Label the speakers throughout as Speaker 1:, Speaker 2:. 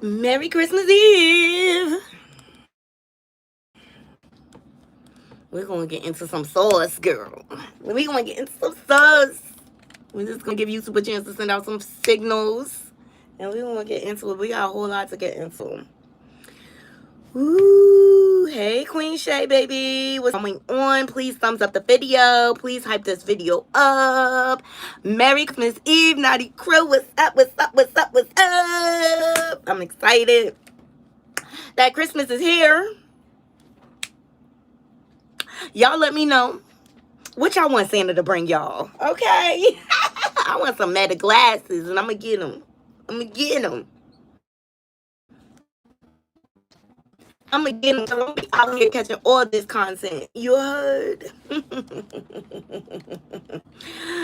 Speaker 1: Merry Christmas Eve. We're going to get into some sauce, girl. We're going to get into some sauce. We're just going to give you a chance to send out some signals. And we're going to get into it. We got a whole lot to get into. Ooh, hey Queen Shay, baby. What's going on? Please thumbs up the video. Please hype this video up. Merry Christmas Eve, Knotty Crew. What's up, what's up, what's up, what's up? I'm excited that Christmas is here. Y'all let me know what y'all want Santa to bring y'all, okay? I want some MAGA glasses, and I'm going to get them. I'm going to get them. I'm going to get them because I'm going to be out here catching all this content. You heard?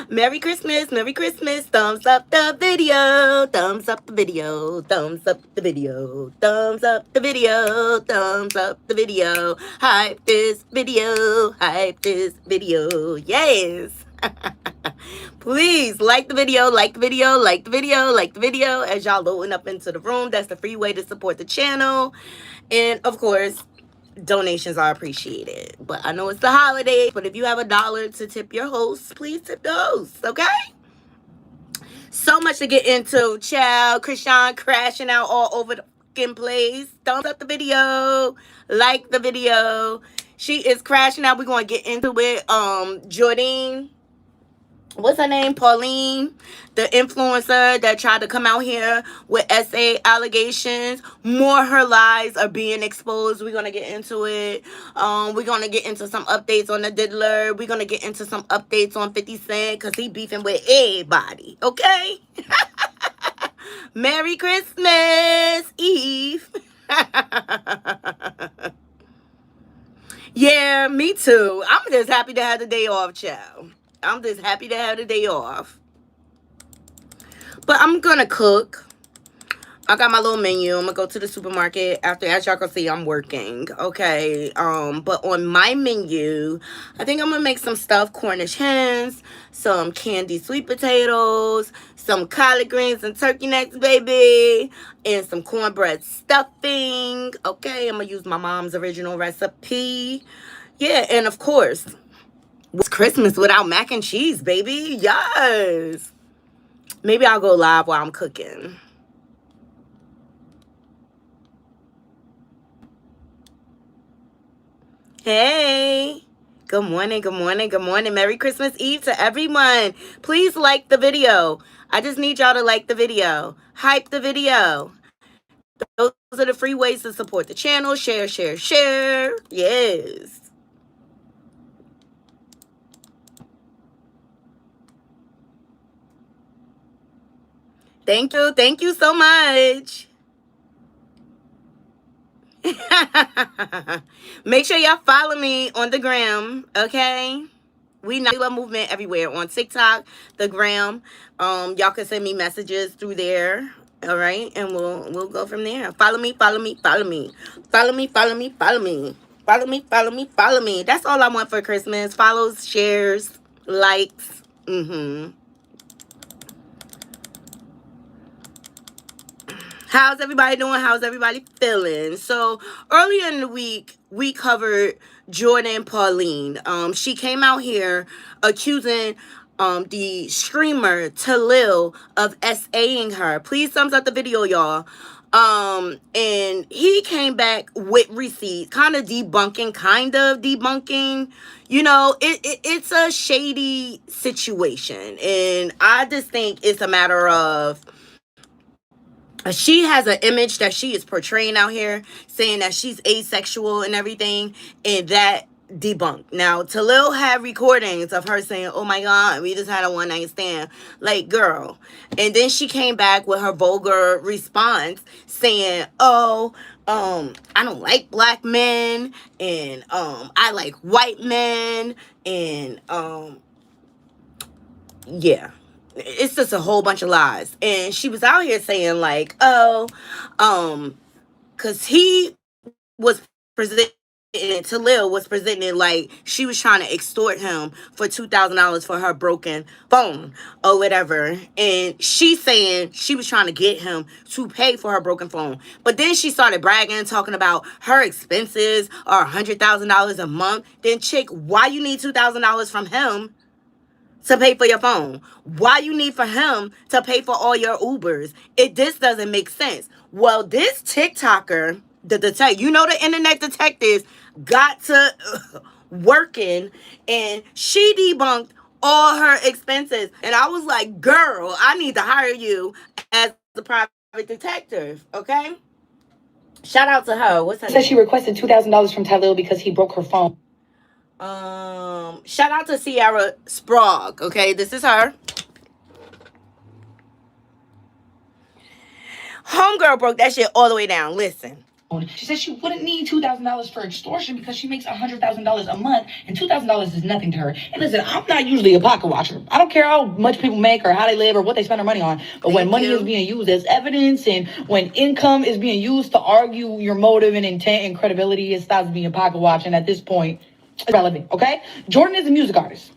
Speaker 1: Merry Christmas, Merry Christmas. Thumbs up the video. Thumbs up the video. Thumbs up the video. Thumbs up the video. Thumbs up the video. Hype this video. Hype this video. Yes. Please like the video, like the video, like the video, like the video as y'all loading up into the room. That's the free way to support the channel. And of course, donations are appreciated. But I know it's the holidays, but if you have $1 to tip your hosts, please tip the hosts, okay? So much to get into, child. Chrisean crashing out all over the fucking place. Thumbs up the video. Like the video. She is crashing out. We're going to get into it. Jordan, what's her name? Pauline, the influencer that tried to come out here with SA allegations. More her lies are being exposed. We're going to get into it. We're going to get into some updates on the Diddler. We're going to get into some updates on 50 Cent because he beefing with everybody. Okay? Merry Christmas Eve. Yeah, me too. I'm just happy to have the day off, child. I'm just happy to have the day off. But I'm gonna cook. I got my little menu. I'm gonna go to the supermarket after. As y'all can see, I'm working. Okay. But on my menu, I think I'm gonna make some stuffed Cornish hens, some candied sweet potatoes, some collard greens and turkey necks, baby, and some cornbread stuffing. Okay, I'm gonna use my mom's original recipe. Yeah, and of course, what's Christmas without mac and cheese, baby? Yes. Maybe I'll go live while I'm cooking. Hey. Good morning, good morning, good morning. Merry Christmas Eve to everyone. Please like the video. I just need y'all to like the video. Hype the video. Those are the free ways to support the channel. Share, share, share. Yes. Thank you. Thank you so much. Make sure y'all follow me on the gram, okay? We love movement everywhere on TikTok, the gram. Y'all can send me messages through there. All right, and we'll go from there. Follow me, follow me, follow me. Follow me, follow me, follow me. Follow me, follow me, follow me. That's all I want for Christmas. Follows, shares, likes. How's everybody doing? How's everybody feeling? So earlier in the week, we covered Jordan Pauline. She came out here accusing the streamer Talil of SAing her. Please thumbs up the video, y'all. And he came back with receipts, kind of debunking. You know, it's a shady situation, and I just think it's a matter of she has an image that she is portraying out here, saying that she's asexual and everything, and that debunked. Now, Talil had recordings of her saying, oh my God, we just had a one night stand. Like, girl. And then she came back with her vulgar response saying, oh, I don't like black men, and I like white men, and yeah. It's just a whole bunch of lies. And she was out here saying like, oh, because he was presenting Talil was presenting like she was trying to extort him for $2,000 for her broken phone or whatever. And she's saying she was trying to get him to pay for her broken phone. But then she started bragging, talking about her expenses are $100,000 a month. Then, chick, why you need $2,000 from him to pay for your phone? Why you need for him to pay for all your Ubers? This doesn't make sense. Well, this TikToker, the detective, the internet detectives got to working, and she debunked all her expenses. And I was like, girl, I need to hire you as a private detective, okay? Shout out to her. What's her name?
Speaker 2: Says she requested $2,000 from Talil because he broke her phone.
Speaker 1: Shout out to Sierra Sprague, okay? This is her. Homegirl broke that shit all the way down. Listen.
Speaker 2: She said she wouldn't need $2,000 for extortion because she makes $100,000 a month, and $2,000 is nothing to her. And listen, I'm not usually a pocket watcher. I don't care how much people make or how they live or what they spend their money on. But when money is being used as evidence and when income is being used to argue your motive and intent and credibility, it stops being pocket watching at this point. It's relevant, okay? Jordan is a music artist.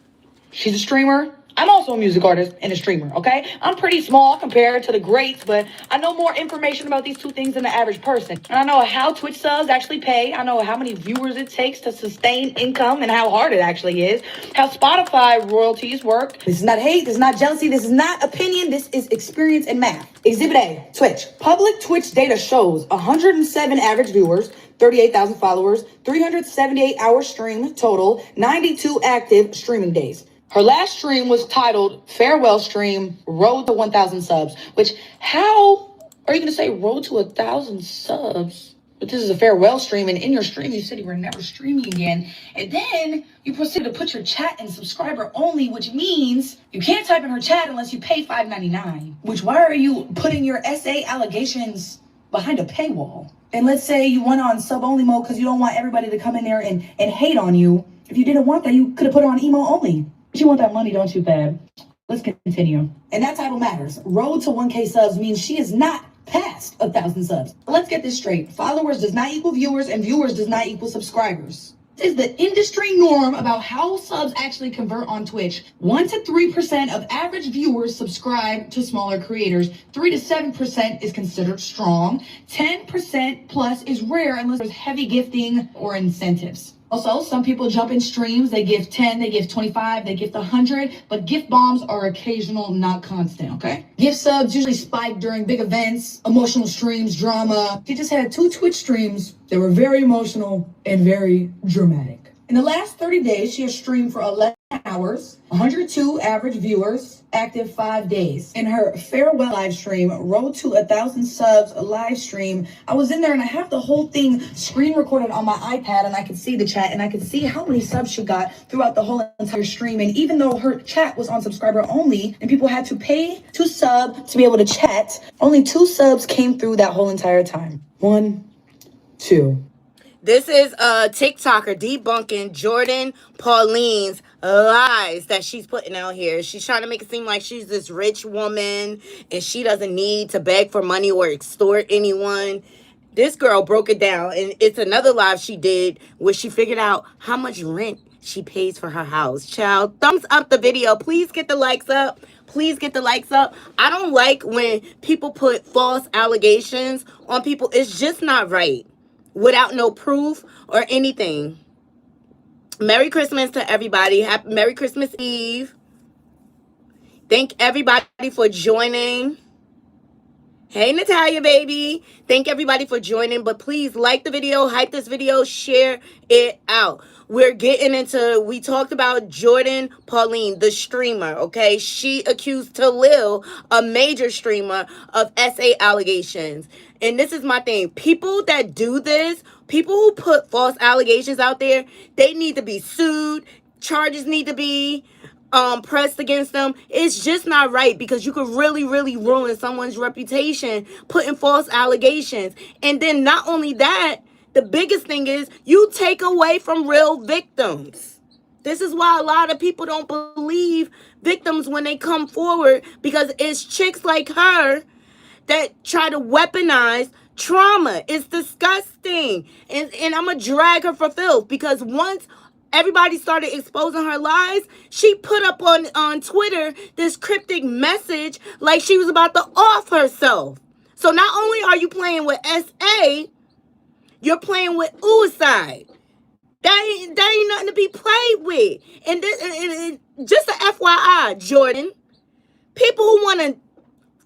Speaker 2: She's a streamer. I'm also a music artist and a streamer, okay? I'm pretty small compared to the greats, but I know more information about these two things than the average person. And I know how Twitch subs actually pay. I know how many viewers it takes to sustain income and how hard it actually is. How Spotify royalties work. This is not hate. This is not jealousy. This is not opinion. This is experience and math. Exhibit A, Twitch. Public Twitch data shows 107 average viewers, 38,000 followers, 378-hour stream total, 92 active streaming days. Her last stream was titled Farewell Stream, Road to 1,000 Subs, which how are you going to say Road to 1,000 Subs? But this is a farewell stream, and in your stream, you said you were never streaming again. And then you proceeded to put your chat in subscriber only, which means you can't type in her chat unless you pay $5.99. Which, why are you putting your SA allegations behind a paywall? And let's say you went on sub-only mode because you don't want everybody to come in there and hate on you. If you didn't want that, you could have put it on emo only. But you want that money, don't you, Fab? Let's continue. And that title matters. Road to 1K subs means she is not past 1,000 subs. Let's get this straight. Followers does not equal viewers, and viewers does not equal subscribers. This is the industry norm about how subs actually convert on Twitch. 1 to 3% of average viewers subscribe to smaller creators. 3 to 7% is considered strong. 10% plus is rare unless there's heavy gifting or incentives. Also, some people jump in streams, they give 10, they give 25, they give 100, but gift bombs are occasional, not constant, okay? Gift subs usually spike during big events, emotional streams, drama. She just had 2 Twitch streams that were very emotional and very dramatic. In the last 30 days, she has streamed for 11 hours, 102 average viewers, active 5 days. In her farewell live stream, Road to 1,000 Subs live stream, I was in there and I have the whole thing screen recorded on my iPad, and I could see the chat and I could see how many subs she got throughout the whole entire stream. And even though her chat was on subscriber only and people had to pay to sub to be able to chat, only 2 subs came through that whole entire time. 1, 2.
Speaker 1: This is a TikToker debunking Jordan Pauline's lies that she's putting out here. She's trying to make it seem like she's this rich woman and she doesn't need to beg for money or extort anyone. This girl broke it down, and it's another live she did where she figured out how much rent she pays for her house. Child, thumbs up the video. Please get the likes up. Please get the likes up. I don't like when people put false allegations on people. It's just not right. Without no proof or anything. Merry Christmas to everybody. Merry Christmas Eve. Thank everybody for joining. Hey, Natalia, baby. Thank everybody for joining. But please like the video, hype this video, share it out. We're getting into, we talked about Jordan Pauline, the streamer, okay? She accused Talil, a major streamer, of SA allegations. And this is my thing. People that do this, people who put false allegations out there, they need to be sued. Charges need to be pressed against them. It's just not right, because you could really, really ruin someone's reputation putting false allegations. And then not only that, the biggest thing is you take away from real victims. This is why a lot of people don't believe victims when they come forward, because it's chicks like her that try to weaponize trauma. It's disgusting. And I'm going to drag her for filth because once everybody started exposing her lies, she put up on Twitter this cryptic message like she was about to off herself. So not only are you playing with SA, you're playing with Uaside. That ain't nothing to be played with. And, this, and just a FYI, Jordan, people who want to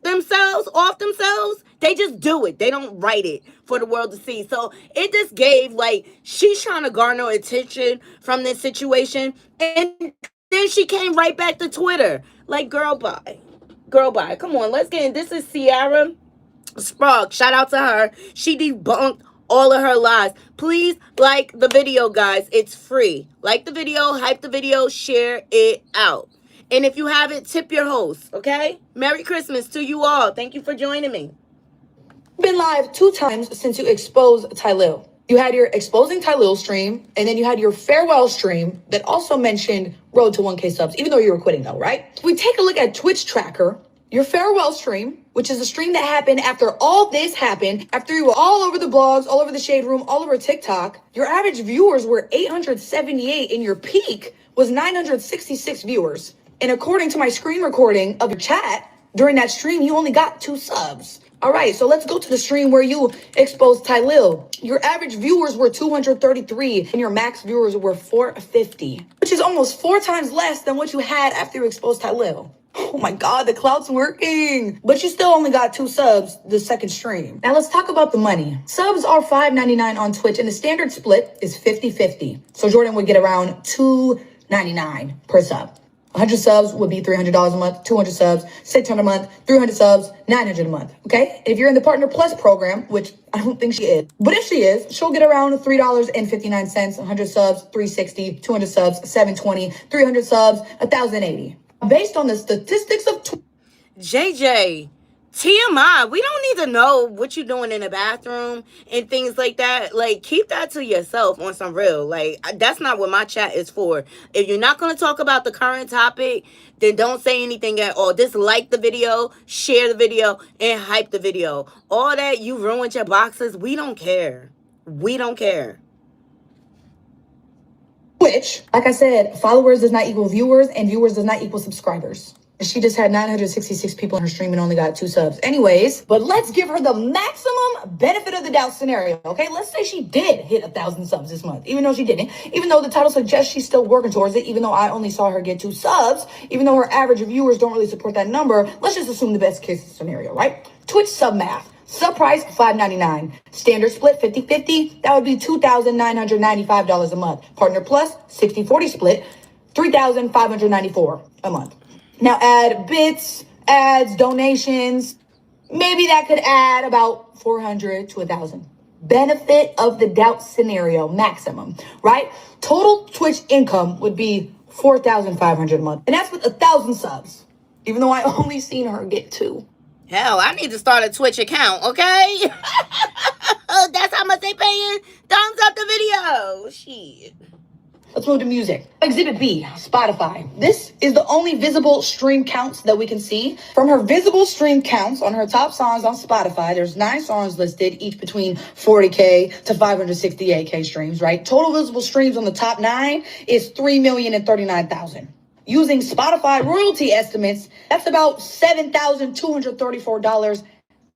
Speaker 1: themselves off themselves, they just do it. They don't write it for the world to see. So it just gave like she's trying to garner attention from this situation, and then she came right back to Twitter like, girl, bye. Girl, bye. Come on, let's get in. This is Sierra Sprague. Shout out to her. She debunked all of her lies. Please like the video, guys. It's free. Like the video, hype the video, share it out. And if you haven't, tip your host, okay? Merry Christmas to you all. Thank you for joining me.
Speaker 2: Been live 2 times since you exposed Tylil. You had your exposing Tylil stream, and then you had your farewell stream that also mentioned road to 1K subs, even though you were quitting though, right? If we take a look at Twitch Tracker, your farewell stream, which is a stream that happened after all this happened, after you were all over the blogs, all over the Shade Room, all over TikTok, your average viewers were 878 and your peak was 966 viewers. And according to my screen recording of your chat, during that stream, you only got 2 subs. All right, so let's go to the stream where you exposed Tylil. Your average viewers were 233 and your max viewers were 450, which is almost 4 times less than what you had after you exposed Tylil. Oh my God, the clout's working. But you still only got 2 subs the second stream. Now let's talk about the money. Subs are $5.99 on Twitch and the standard split is 50-50. So Jordan would get around $2.99 per sub. 100 subs would be $300 a month, 200 subs, $600 a month, 300 subs, $900 a month, okay? If you're in the Partner Plus program, which I don't think she is, but if she is, she'll get around $3.59, 100 subs, $360, 200 subs, $720, 300 subs, $1,080. Based on the statistics of
Speaker 1: JJ, TMI, we don't need to know what you're doing in the bathroom and things like that. Like, keep that to yourself on some real. Like, that's not what my chat is for. If you're not going to talk about the current topic, then don't say anything at all. Just like the video, share the video, and hype the video. All that, you ruined your boxes, we don't care. We don't care.
Speaker 2: Twitch, like I said, followers does not equal viewers, and viewers does not equal subscribers. She just had 966 people in her stream and only got 2 subs. Anyways, but let's give her the maximum benefit of the doubt scenario, okay? Let's say she did hit 1,000 subs this month, even though she didn't. Even though the title suggests she's still working towards it, even though I only saw her get 2 subs, even though her average viewers don't really support that number, let's just assume the best case scenario, right? Twitch sub math. Sub price, $5.99. Standard split, 50-50. That would be $2,995 a month. Partner Plus, 60-40 split, $3,594 a month. Now add bits, ads, donations. Maybe that could add about 400 to 1,000. Benefit of the doubt scenario, maximum, right? Total Twitch income would be 4,500 a month. And that's with 1,000 subs, even though I only seen her get 2.
Speaker 1: Hell, I need to start a Twitch account, okay? That's how much they paying. Thumbs up the video. Shit.
Speaker 2: Let's move to music. Exhibit B, Spotify. This is the only visible stream counts that we can see. From her visible stream counts on her top songs on Spotify, there's 9 songs listed, each between 40K to 568K streams, right? Total visible streams on the top 9 is 3,039,000. Using Spotify royalty estimates, that's about $7,234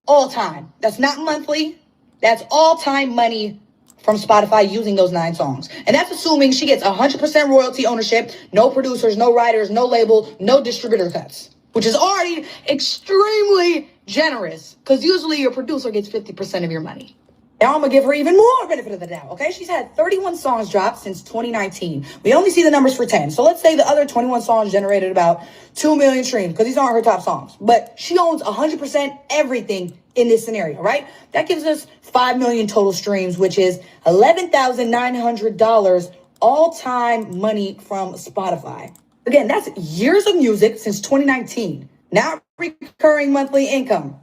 Speaker 2: all time. That's not monthly. That's all time money from Spotify using those 9 songs. And that's assuming she gets 100% royalty ownership, no producers, no writers, no label, no distributor cuts, which is already extremely generous because usually your producer gets 50% of your money. Now I'm going to give her even more benefit of the doubt, okay? She's had 31 songs dropped since 2019. We only see the numbers for 10. So let's say the other 21 songs generated about 2 million streams because these aren't her top songs. But she owns 100% everything in this scenario, right? That gives us 5 million total streams, which is $11,900 all-time money from Spotify. Again, that's years of music since 2019. Not recurring monthly income.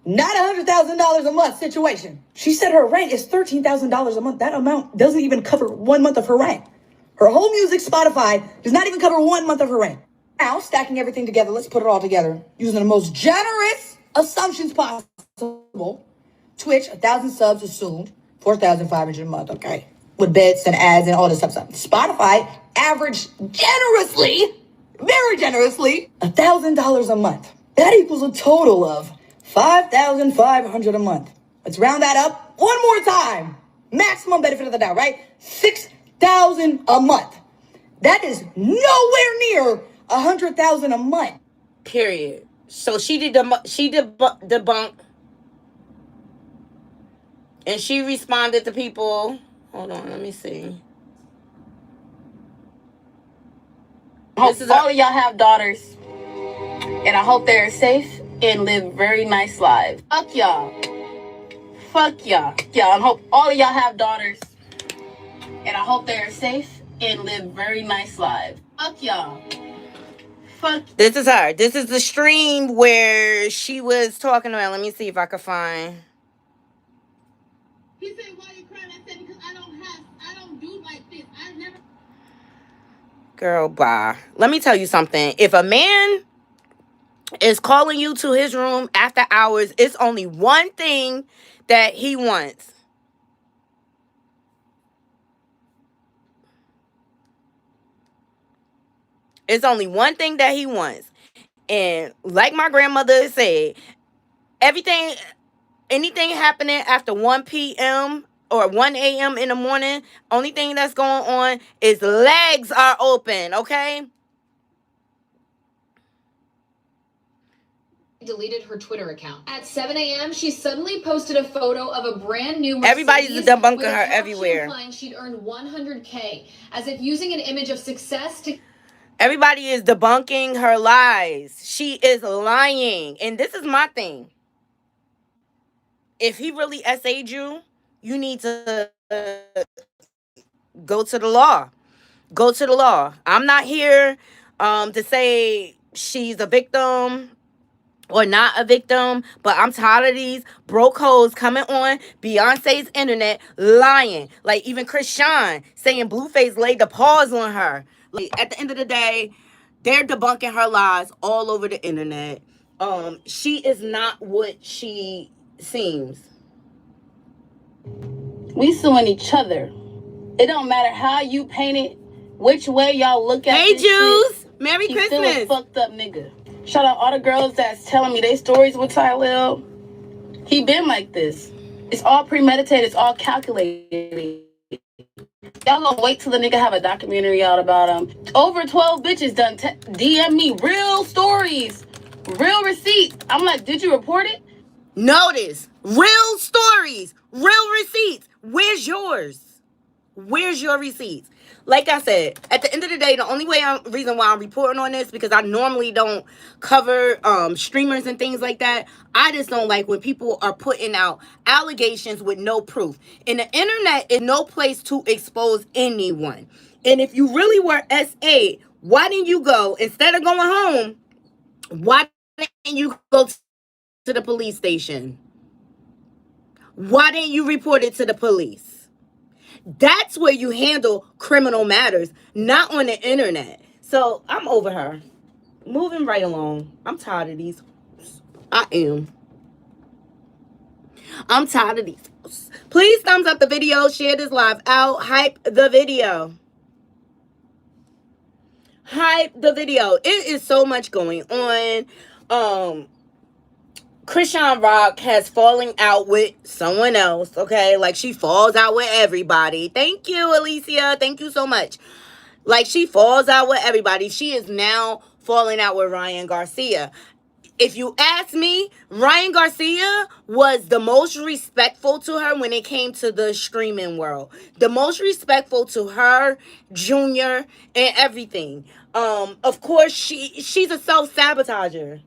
Speaker 2: Not $100,000 a month situation. She said her rent is $13,000 a month. That amount doesn't even cover 1 month of her rent. Her whole music, Spotify, does not even cover 1 month of her rent. Now, stacking everything together, let's put it all together. Using the most generous assumptions possible. Twitch, 1,000 subs assumed, 4,500 a month, okay? With bits and ads and all this stuff. Spotify averaged generously, very generously, $1,000 a month. That equals a total of 5,500 a month. Let's round that up one more time. Maximum benefit of the doubt, right? 6,000 a month. That is nowhere near 100,000 a month.
Speaker 1: Period. So she debunked, and she responded to people. Hold on, let me see.
Speaker 3: Hope all of y'all have daughters, and I hope they're safe and live very nice lives. Fuck y'all. Fuck y'all. I hope all of y'all have daughters, and I hope they're safe and live very nice lives. Fuck y'all. Fuck.
Speaker 1: This is her. This is the stream where she was talking about. Let me see if I can find.
Speaker 3: He said, "Why you crying?" I said, "Because I don't do like this. I never."
Speaker 1: Girl, bye. Let me tell you something. If a man is calling you to his room after hours, it's only one thing that he wants. It's only one thing that he wants. And like my grandmother said, anything happening after 1 p.m. or 1 a.m. in the morning, only thing that's going on is legs are open, okay?
Speaker 4: Deleted her Twitter account. At 7 a.m., she suddenly posted a photo of a brand new Mercedes.
Speaker 1: Everybody's debunking her everywhere.
Speaker 4: Implying she'd earned $100K, as if using an image of success to...
Speaker 1: Everybody is debunking her lies. She is lying. And this is my thing. If he really SA'd you, you need to go to the law. Go to the law. I'm not here to say she's a victim or not a victim, but I'm tired of these broke hoes coming on Beyonce's internet lying. Like even Chrisean saying Blueface laid the paws on her. Like at the end of the day, they're debunking her lies all over the internet. She is not what she seems.
Speaker 3: We suing each other. It don't matter how you paint it, which way y'all look at
Speaker 1: Hey,
Speaker 3: this
Speaker 1: Jews!
Speaker 3: shit.
Speaker 1: Merry
Speaker 3: He's
Speaker 1: Christmas!
Speaker 3: still a fucked up nigga. Shout out all the girls that's telling me their stories with Tylell. He been like this. It's all premeditated. It's all calculated. Y'all gonna wait till the nigga have a documentary out about him. Over 12 bitches done DM me real stories, real receipts. I'm like, did you report it?
Speaker 1: Notice, real stories, real receipts. Where's yours? Where's your receipts? Like I said, at the end of the day, the only reason why I'm reporting on this, because I normally don't cover streamers and things like that. I just don't like when people are putting out allegations with no proof. And the internet is no place to expose anyone. And if you really were SA, why didn't you go, instead of going home, why didn't you go to the police station? Why didn't you report it to the police? That's where you handle criminal matters, not on the internet. So I'm over her. Moving right along. I'm tired of these. I am. I'm tired of these. Please thumbs up the video. Share this live out. Hype the video. Hype the video. It is so much going on. Chrisean Rock has fallen out with someone else, okay? Like, she falls out with everybody. Thank you, Alicia. Thank you so much. Like, she falls out with everybody. She is now falling out with Ryan Garcia. If you ask me, Ryan Garcia was the most respectful to her when it came to the streaming world. The most respectful to her, Junior, and everything. Of course, she's a self-sabotager.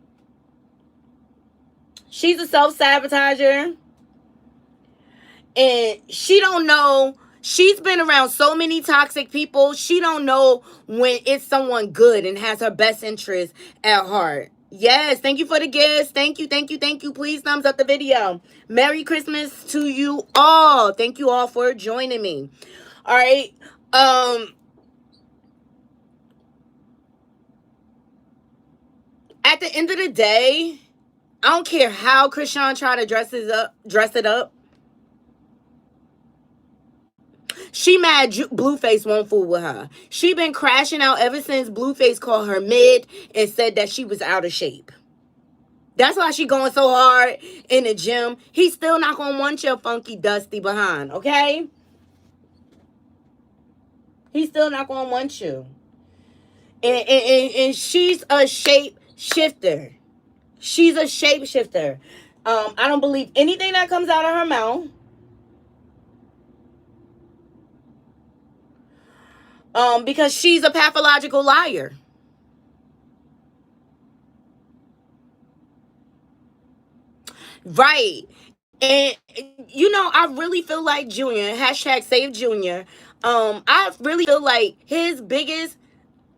Speaker 1: She's a self-sabotager. And she don't know. She's been around so many toxic people. She don't know when it's someone good and has her best interest at heart. Yes, thank you for the gifts. Thank you, thank you, thank you. Please thumbs up the video. Merry Christmas to you all. Thank you all for joining me. All right. At the end of the day, I don't care how Chrisean try to dress it up. She mad Blueface won't fool with her. She been crashing out ever since Blueface called her mid and said that she was out of shape. That's why she going so hard in the gym. He's still not gonna want your funky dusty behind, okay? He's still not gonna want you. And she's a shape shifter. She's a shape shifter. I don't believe anything that comes out of her mouth. Because she's a pathological liar. Right. And you know, I really feel like Junior, hashtag save Junior. I really feel like his biggest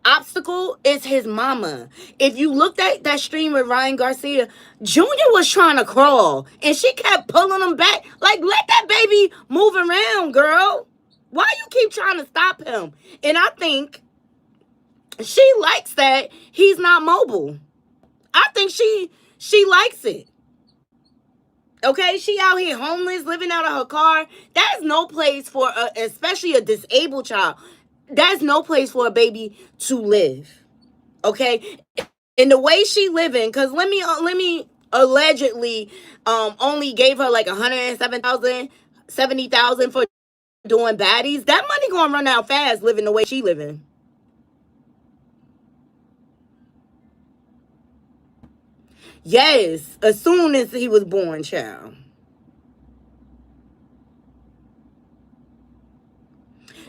Speaker 1: obstacle is his mama. If you looked at that stream with Ryan Garcia, Junior was trying to crawl and she kept pulling him back. Like, let that baby move around, girl. Why you keep trying to stop him? And I think she likes that he's not mobile. I think she likes it. Okay, she out here homeless, living out of her car. That's no place for especially a disabled child. That's no place for a baby to live. Okay, and the way she living, cause let me allegedly only gave her like 107,000, 70,000 for doing baddies. That money gonna run out fast living the way she living. Yes, as soon as he was born, child.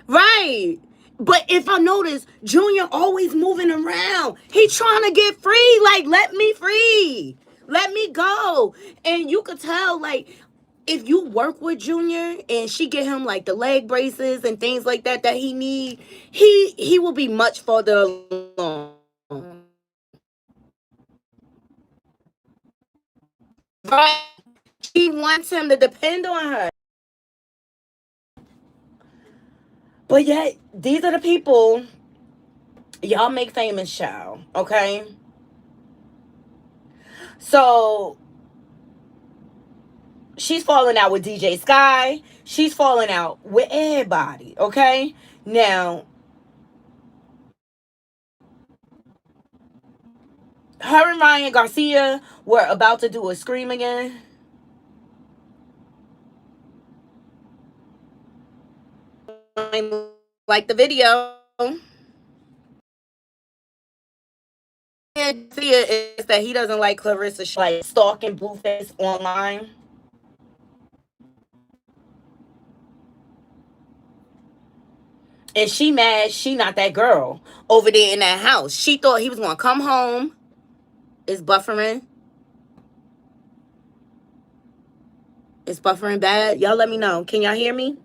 Speaker 1: Right. But if I notice, Junior always moving around. He trying to get free. Like, let me free. Let me go. And you could tell, like, if you work with Junior and she get him like the leg braces and things like that that he need, he will be much further along. Right. She wants him to depend on her. But yet, these are the people y'all make famous, child. Okay? So, she's falling out with DJ Sky. She's falling out with everybody. Okay? Now, her and Ryan Garcia were about to do a scream again. Like the video. Garcia is that he doesn't like Clarissa like stalking Blueface online. And she mad she not that girl over there in that house. She thought he was gonna come home. It's buffering. It's buffering bad. Y'all let me know. Can y'all hear me?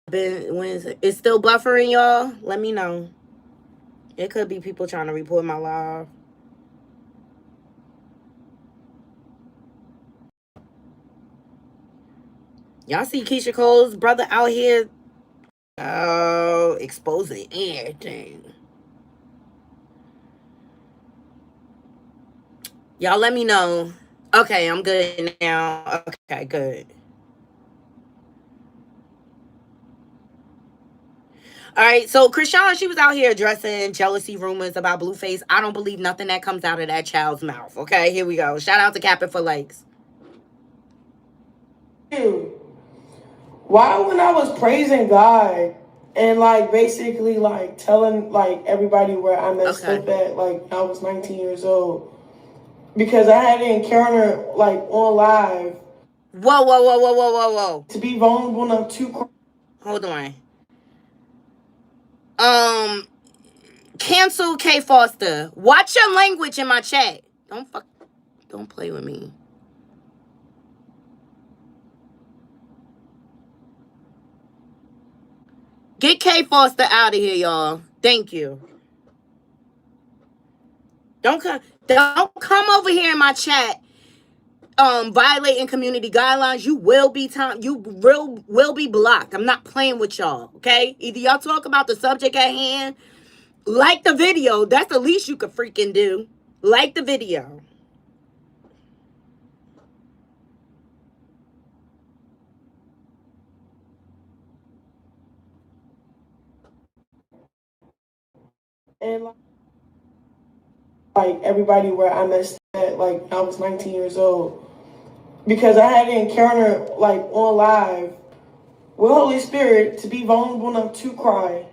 Speaker 1: When is it? It's still buffering, y'all? Let me know. It could be people trying to report my live. Y'all see Keisha Cole's brother out here exposing everything. Y'all let me know. Okay, I'm good now. Okay, good. All right, so Chrisean, she was out here addressing jealousy rumors about Blueface. I don't believe nothing that comes out of that child's mouth. Okay, here we go. Shout out to Captain for likes.
Speaker 5: Why when I was praising God and like basically like telling like everybody where I messed up at, like I was 19 years old, because I had an encounter like on live.
Speaker 1: Whoa.
Speaker 5: To be vulnerable enough to
Speaker 1: Hold on. Cancel K Foster. Watch your language in my chat. Don't play with me. Get K Foster out of here, y'all. Thank you. Don't come over here in my chat violating community guidelines, you will be will be blocked. I'm not playing with y'all, okay? Either y'all talk about the subject at hand, like the video. That's the least you could freaking do. Like the video.
Speaker 5: And like everybody where I messed at, like I was 19 years old, because I had an encounter like on live with Holy Spirit to be vulnerable enough to cry.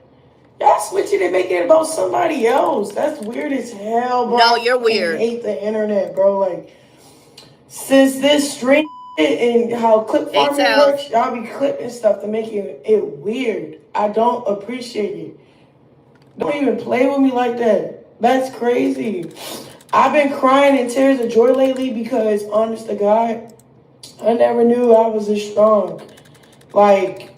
Speaker 5: Y'all switching and making it about somebody else. That's weird as hell, bro.
Speaker 1: No, you're weird.
Speaker 5: I hate the internet, bro. Like, since this stream and how clip farming works, y'all be clipping stuff to make it weird. I don't appreciate it. Don't even play with me like that. That's crazy. I've been crying in tears of joy lately because, honest to God, I never knew I was this strong. Like,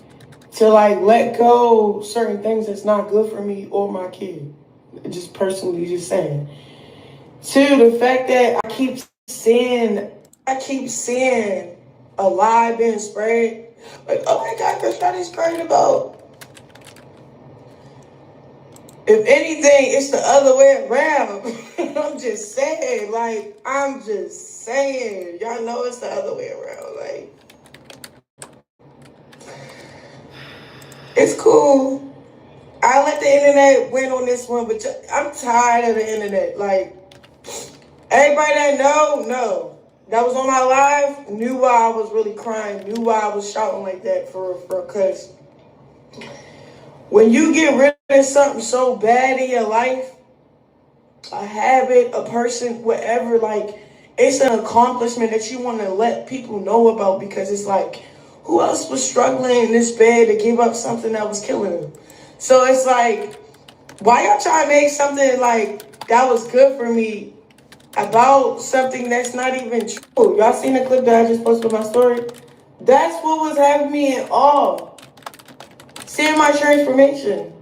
Speaker 5: to like let go certain things that's not good for me or my kid. Just personally just saying. Two, the fact that I keep seeing a lie being spread. Like, oh my God, Chrisean is crying about. If anything, it's the other way around. I'm just saying. Y'all know it's the other way around. Like, it's cool. I let the internet win on this one, but I'm tired of the internet. Like, everybody that know that was on my live knew why I was really crying, knew why I was shouting like that for cause when you get rid of something so bad in your life, a habit, a person, whatever, like, it's an accomplishment that you want to let people know about, because it's like, who else was struggling this bad to give up something that was killing them? So it's like, why y'all trying to make something like that was good for me about something that's not even true? Y'all seen the clip that I just posted on my story? That's what was having me in awe. Seeing my transformation.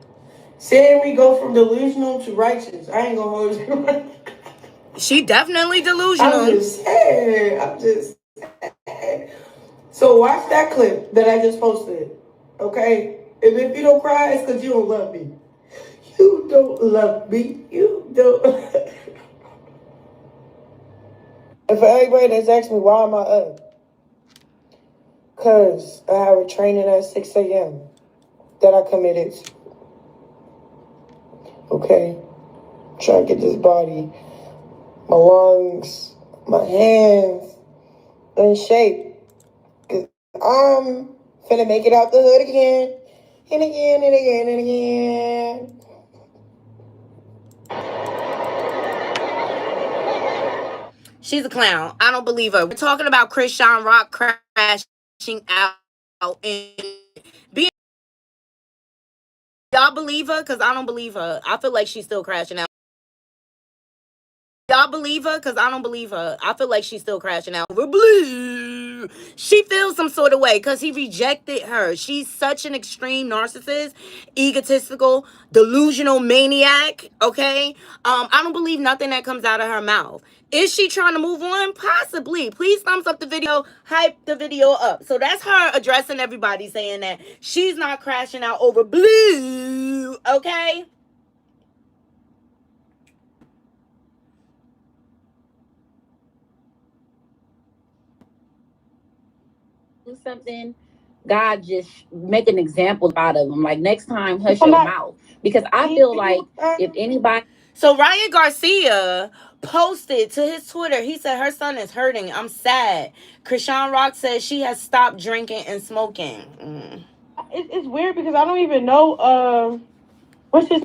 Speaker 5: Seeing me go from delusional to righteous. I ain't gonna hold you.
Speaker 1: She definitely delusional.
Speaker 5: I'm just saying. So watch that clip that I just posted. Okay? And if you don't cry, it's because you don't love me. You don't love me. You don't. And for everybody that's asking me, why am I up? Because I have a training at 6 a.m. that I committed to. Okay? Trying to get this body, my lungs, my hands in shape. Because I'm finna make it out the hood again. And again, and again, and again.
Speaker 1: She's a clown. I don't believe her. We're talking about Chrisean Rock crashing out and being. Y'all believe her? Because I don't believe her. I feel like she's still crashing out. Y'all believe her? Because I don't believe her. I feel like she's still crashing out. Blue. She feels some sort of way because he rejected her. She's such an extreme narcissist, egotistical, delusional maniac, okay? I don't believe nothing that comes out of her mouth. Is she trying to move on? Possibly. Please thumbs up the video, hype the video up. So that's her addressing everybody, saying that she's not crashing out over Blue, okay?
Speaker 3: Something, God just make an example out of them. Like, next time, hush your mouth. Because I feel like if anybody.
Speaker 1: So Ryan Garcia posted to his Twitter, he said her son is hurting. I'm sad. Chrisean Rock says she has stopped drinking and smoking.
Speaker 5: It's weird because I don't even know, what's his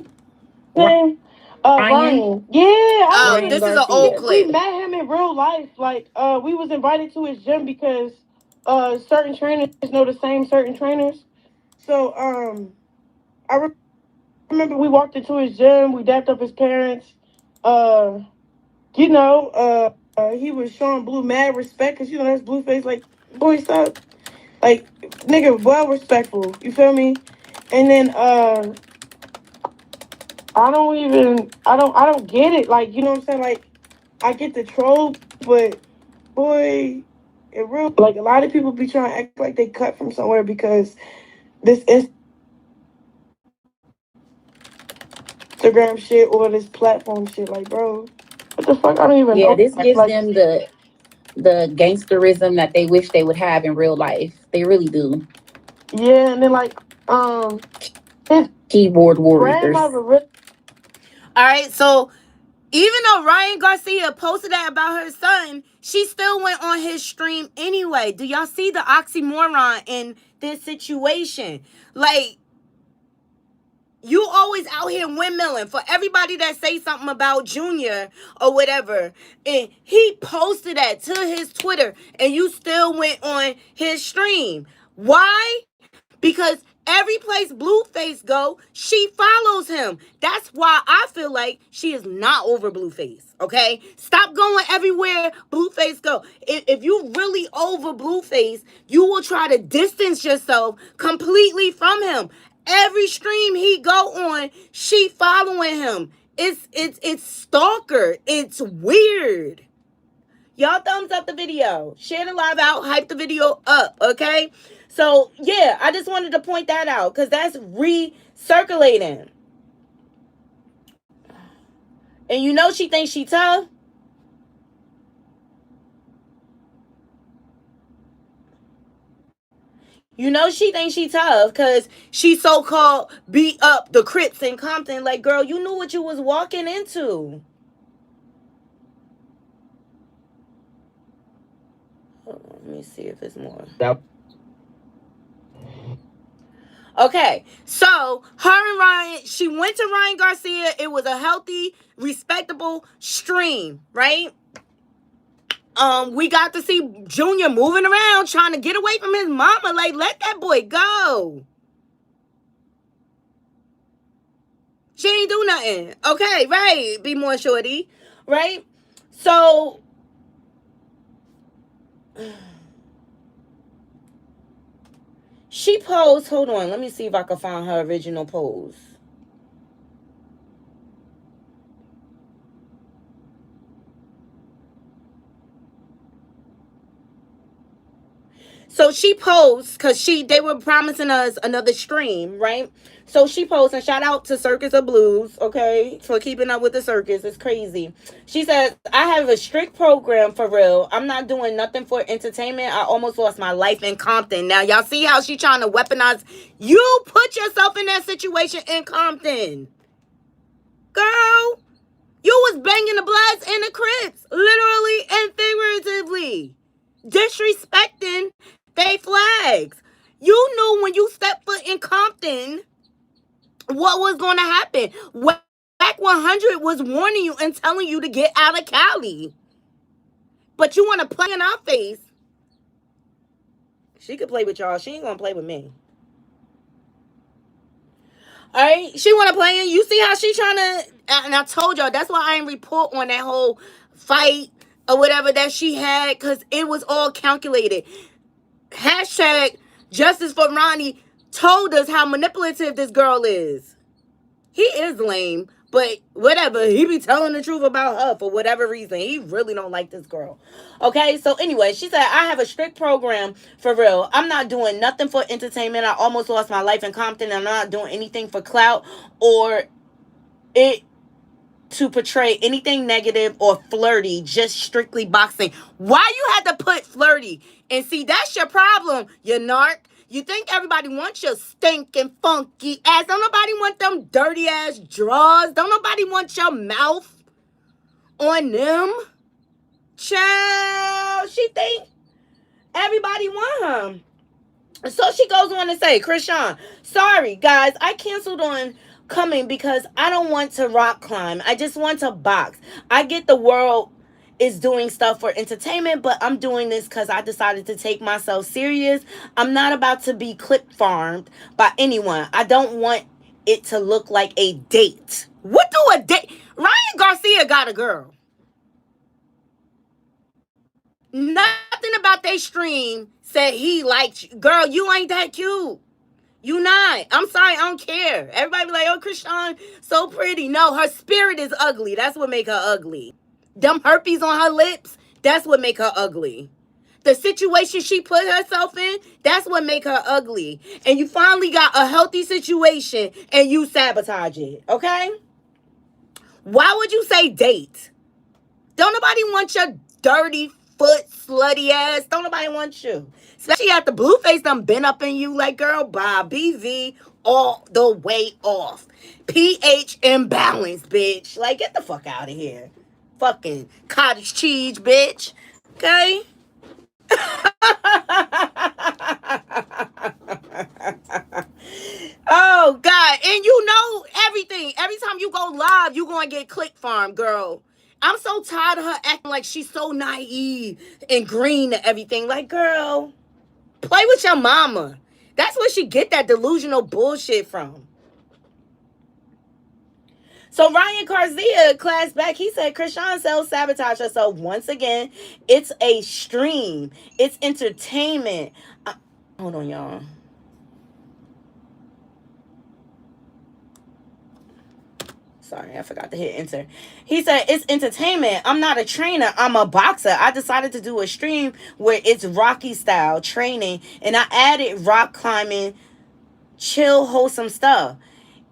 Speaker 5: name? Ryan. Yeah.
Speaker 1: This is an old clip.
Speaker 5: We met him in real life. Like, we was invited to his gym because certain trainers know the same certain trainers. So, I remember we walked into his gym, we dapped up his parents. He was showing Blue mad respect because, that's Blueface. Like, boy, stop. Like, nigga, well respectful. You feel me? And then, I don't get it. Like, you know what I'm saying? Like, I get the troll, but boy, it real like a lot of people be trying to act like they cut from somewhere because this Instagram shit or this platform shit. Like, bro, what the fuck? I don't even
Speaker 3: Yeah,
Speaker 5: know.
Speaker 3: this gives
Speaker 5: Like,
Speaker 3: them the gangsterism that they wish they would have in real life. They really do.
Speaker 5: yeah, and then like his
Speaker 3: Keyboard warriors.
Speaker 5: grandmother really.
Speaker 1: All right, so even though Ryan Garcia posted that about her son, she still went on his stream anyway. Do y'all see the oxymoron in this situation? Like, you always out here windmilling for everybody that say something about Junior or whatever. And he posted that to his Twitter and you still went on his stream. Why? Because every place Blueface go, she follows him. That's why I feel like she is not over Blueface, okay? Stop going everywhere Blueface go. If you really over Blueface, you will try to distance yourself completely from him. Every stream he go on, she following him. It's stalker. It's weird. Y'all thumbs up the video. Share the live out. Hype the video up, okay? So, yeah, I just wanted to point that out because that's recirculating. And you know she thinks she tough. You know she thinks she tough because she so-called beat up the Crips in Compton. Like, girl, you knew what you was walking into. Hold on, let me see if it's more.
Speaker 3: Yep.
Speaker 1: Okay, so her and Ryan, she went to Ryan Garcia. It was a healthy, respectable stream, right? We got to see Junior moving around, trying to get away from his mama. Like, let that boy go. She ain't do nothing. Okay, right. Be more shorty, right? So, she posed, hold on, let me see if I can find her original pose. So she posed because they were promising us another stream, right? So she posed, and shout out to Circus of Blues, okay, for keeping up with the circus. It's crazy. She says, I have a strict program for real. I'm not doing nothing for entertainment. I almost lost my life in Compton. Now, y'all see how she trying to weaponize? You put yourself in that situation in Compton. Girl, you was banging the Bloods and the Crips, literally and figuratively. Disrespecting they flags. You knew when you stepped foot in Compton what was going to happen. Whack 100 was warning you and telling you to get out of Cali. But you want to play in our face. She could play with y'all. She ain't going to play with me. All right? She want to play in. You see how she trying to... And I told y'all, that's why I ain't report on that whole fight or whatever that she had, because it was all calculated. Hashtag Justice for Ronnie told us how manipulative this girl is. He is lame, but whatever. He be telling the truth about her for whatever reason. He really don't like this girl. Okay, so anyway, she said, I have a strict program for real. I'm not doing nothing for entertainment. I almost lost my life in Compton. I'm not doing anything for clout or it to portray anything negative or flirty, just strictly boxing. Why you had to put flirty? And see, that's your problem, you narc. You think everybody wants your stinking funky ass. Don't nobody want them dirty ass drawers. Don't nobody want your mouth on them. Child, she think everybody want her. So she goes on to say, Chrisean, sorry guys, I canceled on coming because I don't want to rock climb. I just want to box. I get the world is doing stuff for entertainment, but I'm doing this because I decided to take myself serious. I'm not about to be clip farmed by anyone. I don't want it to look like a date. What do a date? Ryan Garcia got a girl. Nothing about their stream said he liked you. Girl, you ain't that cute. You not. I'm sorry, I don't care. Everybody be like, oh, Chrisean, so pretty. No, her spirit is ugly. That's what make her ugly. Them herpes on her lips, That's what make her ugly. The situation she put herself in, that's what make her ugly. And you finally got a healthy situation and you sabotage it, okay? Why would you say date? Don't nobody want your dirty foot slutty ass. Don't nobody want you. Especially after Blueface done been up in you like, girl, bye. BV all the way off. pH imbalance, bitch. Like, get the fuck out of here. Fucking cottage cheese, bitch. Okay? Oh, God. And you know everything. Every time you go live, you going to get click farm, girl. I'm so tired of her acting like she's so naive and green to everything. Like, girl, play with your mama. That's where she get that delusional bullshit from. So Ryan Garcia class back. He said, Chrisean self-sabotage herself once again. It's a stream. It's entertainment. Hold on, y'all. Sorry, I forgot to hit enter. He said, it's entertainment. I'm not a trainer. I'm a boxer. I decided to do a stream where it's Rocky style training, and I added rock climbing, chill, wholesome stuff.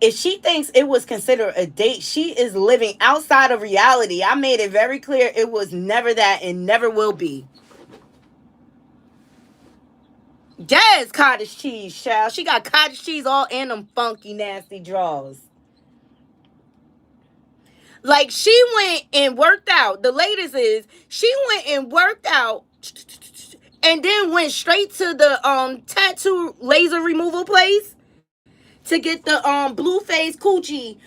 Speaker 1: If she thinks it was considered a date, she is living outside of reality. I made it very clear it was never that and never will be. Yes, cottage cheese, child. She got cottage cheese all in them funky, nasty drawers. Like, she went and worked out. The latest is she went and worked out and then went straight to the tattoo laser removal place to get the Blueface coochie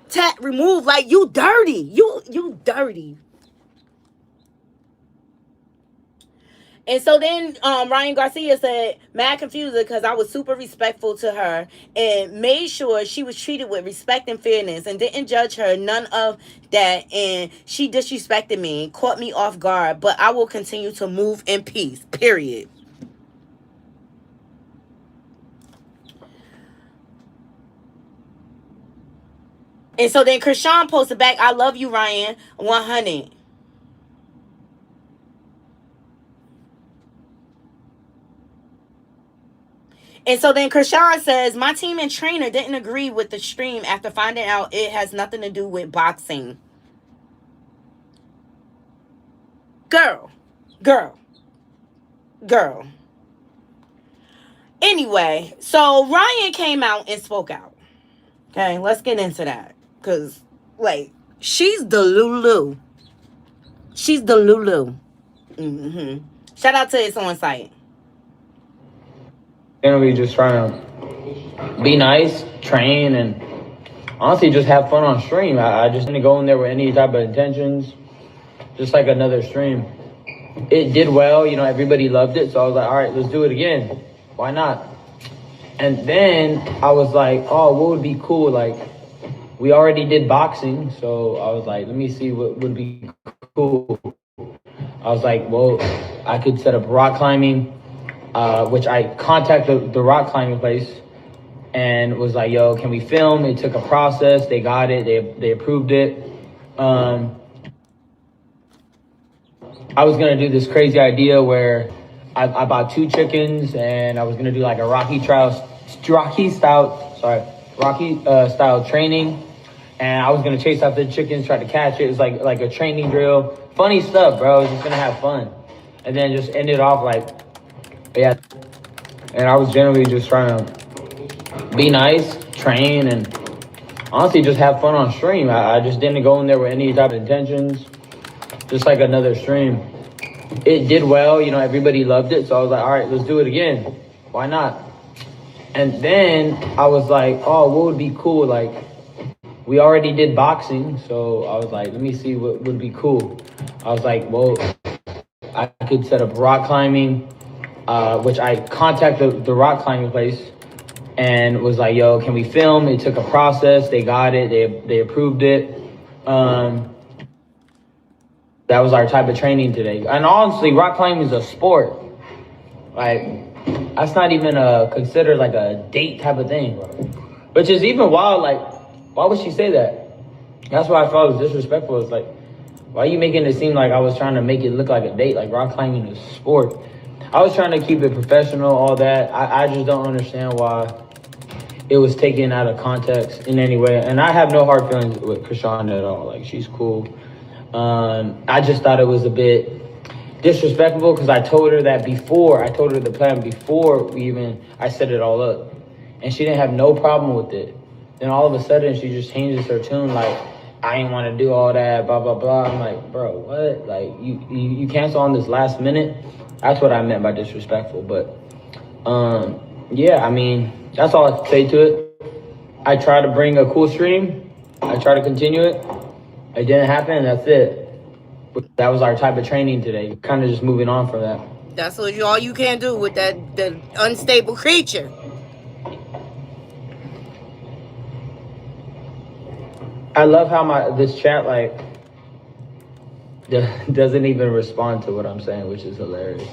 Speaker 1: tat removed. Like, you dirty. You dirty. And so then Ryan Garcia said, mad confused because I was super respectful to her and made sure she was treated with respect and fairness and didn't judge her, none of that. And she disrespected me, caught me off guard, but I will continue to move in peace, period. And so then Chrisean posted back, I love you, Ryan, 100. And so then Chrisean says, my team and trainer didn't agree with the stream after finding out it has nothing to do with boxing. Girl. Anyway, so Ryan came out and spoke out. Okay, let's get into that. Because, like, she's the Lulu. She's the Lulu. Mm-hmm. Shout out to It's On Site.
Speaker 6: Generally just trying to be nice, train, and honestly just have fun on stream. I just didn't go in there with any type of intentions, just like another stream. It did well, you know, everybody loved it, so I was like, all right, let's do it again. Why not? And then I was like, oh, what would be cool? Like, we already did boxing, so I was like, let me see what would be cool. I was like, well, I could set up rock climbing, which I contacted the rock climbing place and was like, yo, can we film? It took a process. They got it. They approved it. I was going to do this crazy idea where I bought 2 chickens and I was going to do like a Rocky style training. And I was going to chase after the chickens, try to catch it. It was like a training drill. Funny stuff, bro. I was just going to have fun. And then just ended off like, yeah. And I was generally just trying to be nice, train, and honestly just have fun on stream. I just didn't go in there with any type of intentions, just like another stream. It did well, you know, everybody loved it, so I was like, all right, let's do it again. Why not? And then I was like, oh, what would be cool? Like, we already did boxing, so I was like, let me see what would be cool. I was like, well, I could set up rock climbing, which I contacted the rock climbing place and was like, yo, can we film? It took a process. They got it. They approved it. That was our type of training today. And honestly, rock climbing is a sport. Like, that's not even considered like a date type of thing. Which is even wild. Like, why would she say that? That's why I felt it was disrespectful. It's like, Why are you making it seem like I was trying to make it look like a date? Like rock climbing is a sport. I was trying to keep it professional, all that. I just don't understand why it was taken out of context in any way. And I have no hard feelings with Chrisean at all. Like, she's cool. I just thought it was a bit disrespectful because I told her that before. I told her the plan before I set it all up. And she didn't have no problem with it. Then all of a sudden, she just changes her tune like, I ain't want to do all that, blah, blah, blah. I'm like, bro, what? Like, you cancel on this last minute? That's what I meant by disrespectful. But, yeah, I mean, that's all I can say to it. I try to bring a cool stream. I try to continue it. It didn't happen, that's it. That was our type of training today. Kind of just moving on from that.
Speaker 1: That's all you can do with the unstable creature.
Speaker 6: I love how this chat like doesn't even respond to what I'm saying, which is hilarious.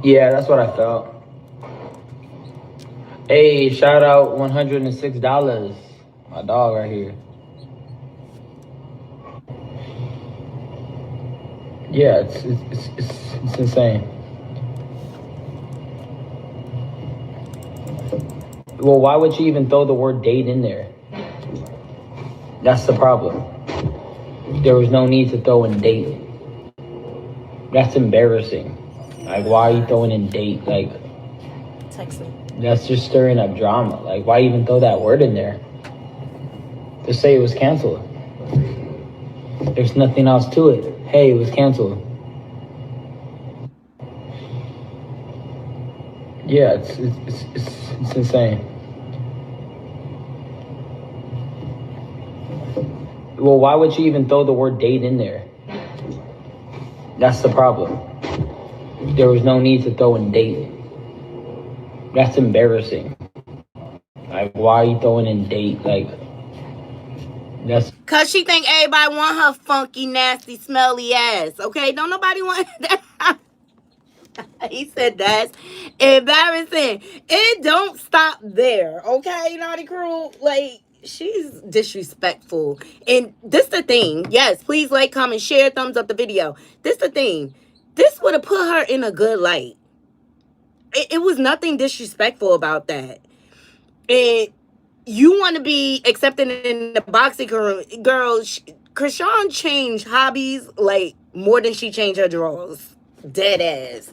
Speaker 6: Yeah, that's what I felt. Hey, shout out $106. My dog right here. Yeah, it's insane. Well, why would you even throw the word date in there? That's the problem. There was no need to throw in date. That's embarrassing. Like, why are you throwing in date? Like,
Speaker 1: Text me.
Speaker 6: That's just stirring up drama. Like, why even throw that word in there? Just say it was canceled. There's nothing else to it. Hey, it was canceled. Yeah, it's insane. Well, why would you even throw the word date in there? That's the problem. There was no need to throw in date. That's embarrassing. Like, why are you throwing in date? Like, that's...
Speaker 1: Because she think everybody want her funky, nasty, smelly ass. Okay? Don't nobody want that. He said that's embarrassing. It don't stop there. Okay, Naughty Crew? Like, she's disrespectful. And this the thing. Yes, please like, comment, share, thumbs up the video. This the thing. This would have put her in a good light. It was nothing disrespectful about that. And you want to be accepted in the boxing room. Girl, Chrisean changed hobbies like more than she changed her drawers. Dead ass.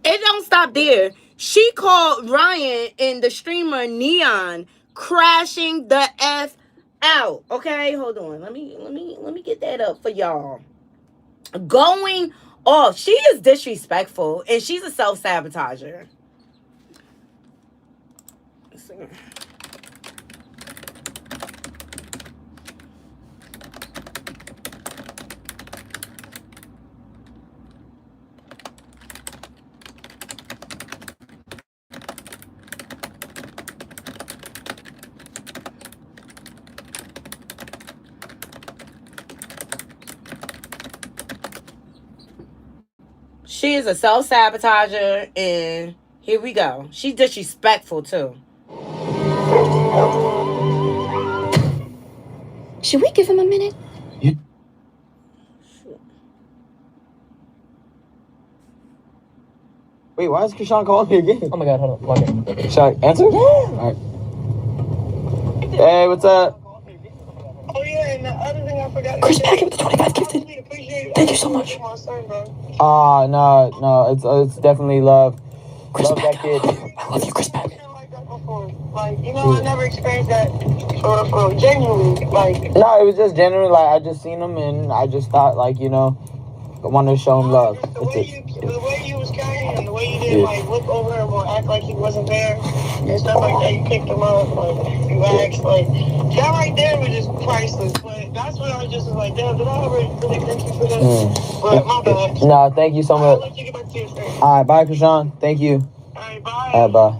Speaker 1: It don't stop there. She called Ryan and the streamer Neon crashing the F out. Okay, hold on. Let me get that up for y'all. Going off. She is disrespectful and she's a self-sabotager. Let's see. She is a self-sabotager, and here we go. She's disrespectful, too.
Speaker 7: Should we give him a minute?
Speaker 6: Yeah. Wait, why is Chrisean calling me again?
Speaker 2: Oh my god, hold on. Log in.
Speaker 6: Should I answer? Yeah. All right. Hey, what's up?
Speaker 5: Oh yeah, and the other thing I forgot.
Speaker 7: Chris, back with the 25 gifted. Thank you so much.
Speaker 6: No, it's definitely love.
Speaker 7: Chris,
Speaker 6: Love
Speaker 7: back.
Speaker 6: that kid.
Speaker 7: I love you, Chris, back.
Speaker 5: Like, you know, I never experienced that for genuinely. Like,
Speaker 6: No, it was just genuinely like I just seen him and I just thought like, you know, I wanted to show him love.
Speaker 5: the way you was carrying and the way you didn't like look over him or act like he wasn't there and stuff like that. You picked him up, like you asked, like that right there was just priceless. But that's when I was just like, damn, did I ever really thank you for that? But my bad.
Speaker 6: No, thank you so
Speaker 5: I'll
Speaker 6: much.
Speaker 5: let you get back to your story.
Speaker 6: All right, bye, Chrisean. Thank you.
Speaker 5: Alright, bye.
Speaker 6: All right, bye.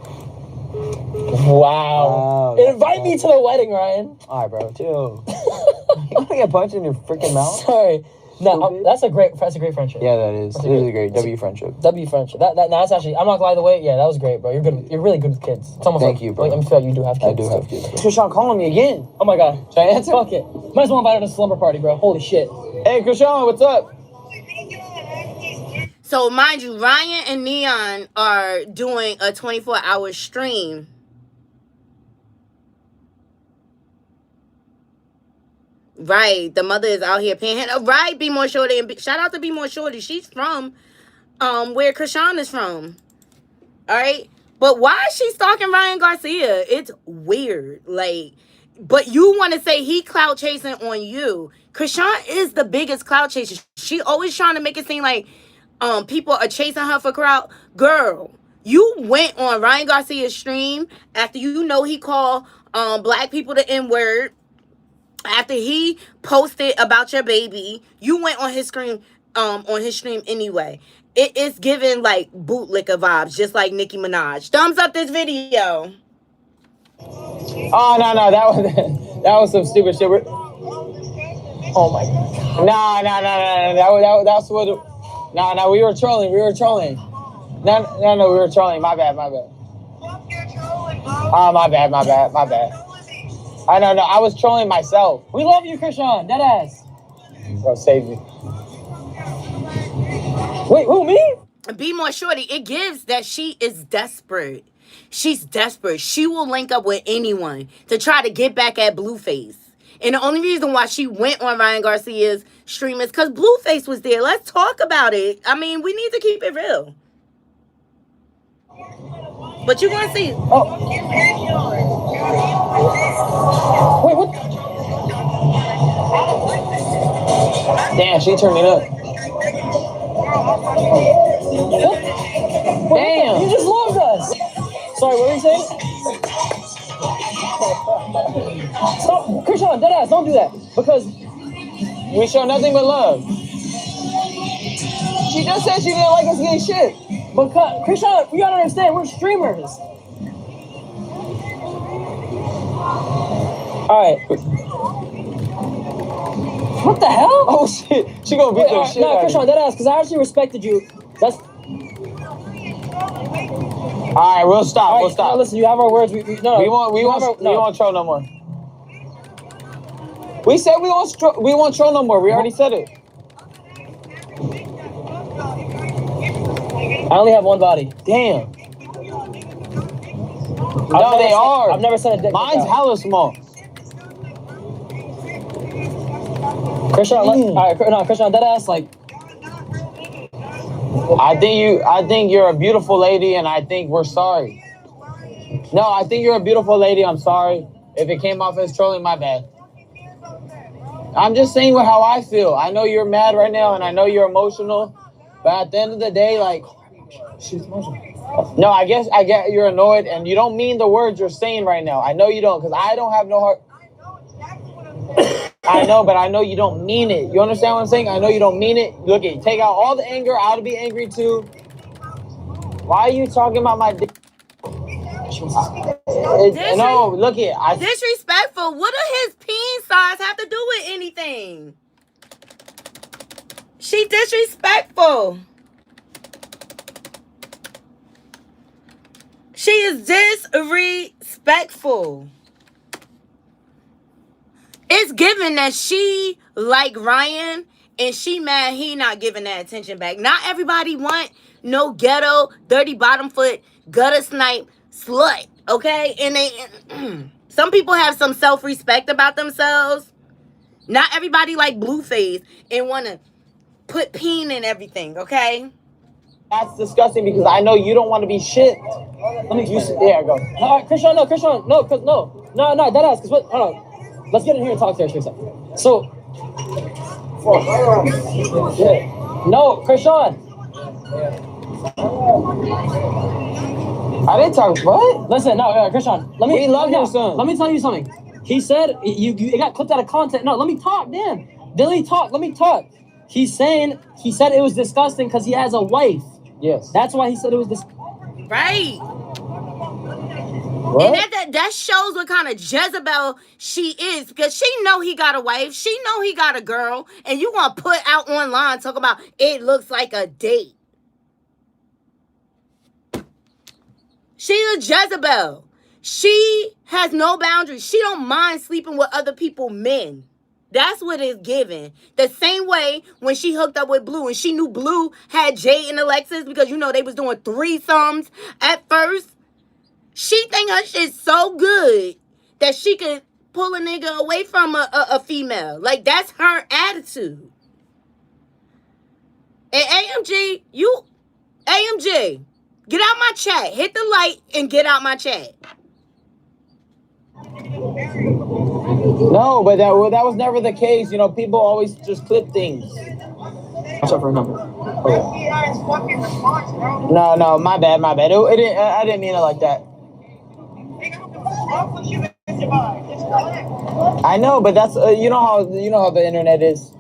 Speaker 2: Wow. Invite me to the wedding, Ryan.
Speaker 6: All right, bro, chill. You want to get punched in your freaking mouth?
Speaker 2: Sorry.
Speaker 8: No, that's a great friendship.
Speaker 9: Yeah, that is. It is a great W friendship.
Speaker 8: W friendship. That's actually. I'm not gonna lie the way. Yeah, that was great, bro. You're good. You're really good with kids. It's almost
Speaker 9: Thank you, bro.
Speaker 8: Like, I'm sure you do have kids.
Speaker 9: I do have kids. Chrisean calling me again.
Speaker 8: Oh my god.
Speaker 9: Should I answer?
Speaker 8: Fuck it. Might as well invite her to a slumber party, bro. Holy shit.
Speaker 9: Hey, Chrisean, what's up?
Speaker 1: So mind you, Ryan and Neon are doing a 24-hour stream. Right, the mother is out here panhandling. Right, Be More Shorty, and shout out to Be More Shorty. She's from where Chrisean is from. All right, but why is she stalking Ryan Garcia? It's weird. Like, but you want to say he clout chasing on you? Chrisean is the biggest clout chaser. She always trying to make it seem like people are chasing her for crowd. Girl, you went on Ryan Garcia's stream after you know he called black people the N-word. After he posted about your baby, you went on his stream anyway. It is giving like bootlicker vibes, just like Nicki Minaj. Thumbs up this video.
Speaker 9: Oh no, that was some stupid shit. Oh my god. No. That's what. No, we were trolling. No, we were trolling. My bad. Oh, my bad. I don't know. I was trolling myself.
Speaker 8: We love you, Chrisean. Deadass.
Speaker 9: Bro, save me.
Speaker 8: Wait, who, me?
Speaker 1: Be More Shorty. It gives that she is desperate. She's desperate. She will link up with anyone to try to get back at Blueface. And the only reason why she went on Ryan Garcia's stream is because Blueface was there. Let's talk about it. I mean, we need to keep it real. But you're going to see.
Speaker 8: Oh. Wait, what?
Speaker 9: Damn, she turned it up.
Speaker 8: What?
Speaker 9: Damn.
Speaker 8: You just loved us. Sorry, what were you saying? Stop. Chrisean, deadass, don't do that. Because
Speaker 9: we show nothing but love. She just said she didn't like us getting shit.
Speaker 8: Because, Chrisean, you gotta understand, we're streamers. Alright. What the hell?
Speaker 9: Oh shit. She gonna beat the shit out of
Speaker 8: Chrisean, deadass, because I actually respected you. That's...
Speaker 9: Alright, we'll stop. We'll stop.
Speaker 8: No, listen, you have our words. We
Speaker 9: won't troll no more. We said we won't troll no more. We already said it.
Speaker 8: I only have one body.
Speaker 9: Damn. No, they are.
Speaker 8: I've never seen a dick.
Speaker 9: Mine's hella small.
Speaker 8: Chrisean, Chrisean, deadass, like.
Speaker 9: I think you're a beautiful lady, and I think we're sorry. No, I think you're a beautiful lady. I'm sorry if it came off as trolling. My bad. I'm just saying how I feel. I know you're mad right now, and I know you're emotional, but at the end of the day, like, she's emotional. No, I get you're annoyed, and you don't mean the words you're saying right now. I know you don't, because I don't have no heart. I know, but I know you don't mean it. You understand what I'm saying? I know you don't mean it. Look, take out all the anger. I'll be angry too. Why are you talking about my dick? No, look it.
Speaker 1: Disrespectful. What do his peen size have to do with anything? She disrespectful. She is disrespectful. It's given that she like Ryan and she mad he not giving that attention back. Not everybody want no ghetto, dirty bottom foot, gutter snipe slut, okay? And they some people have some self-respect about themselves. Not everybody like Blueface and want to put peen in everything, okay?
Speaker 9: That's disgusting because I know you don't want to be shit.
Speaker 8: Let me
Speaker 9: there, go.
Speaker 8: Chrisean, no, that ass, because what, hold on. Let's get in here and talk to her for a second. So, no, Chrisean.
Speaker 9: I didn't talk, what?
Speaker 8: Listen, no, Chrisean.
Speaker 9: We love your son.
Speaker 8: Let me tell you something. He said, it got clipped out of content. No, let me talk, damn. Let me talk. He said it was disgusting because he has a wife.
Speaker 9: Yes.
Speaker 8: That's why he said it was disgusting.
Speaker 1: Right. And that shows what kind of Jezebel she is, because she know he got a wife, she know he got a girl, and you gonna put out online talking about it looks like a date. She's a Jezebel. She has no boundaries. She don't mind sleeping with other people's men. That's what it's given. The same way when she hooked up with Blue and she knew Blue had Jay and Alexis, because you know they was doing threesomes at first. She think her shit's so good that she could pull a nigga away from a female. Like, that's her attitude. And AMG, get out my chat. Hit the like and get out my chat.
Speaker 9: No, but that was never the case. You know, people always just clip things.
Speaker 8: What's up for a number?
Speaker 9: No, my bad. I didn't mean it like that. I know, but that's you know how the internet is.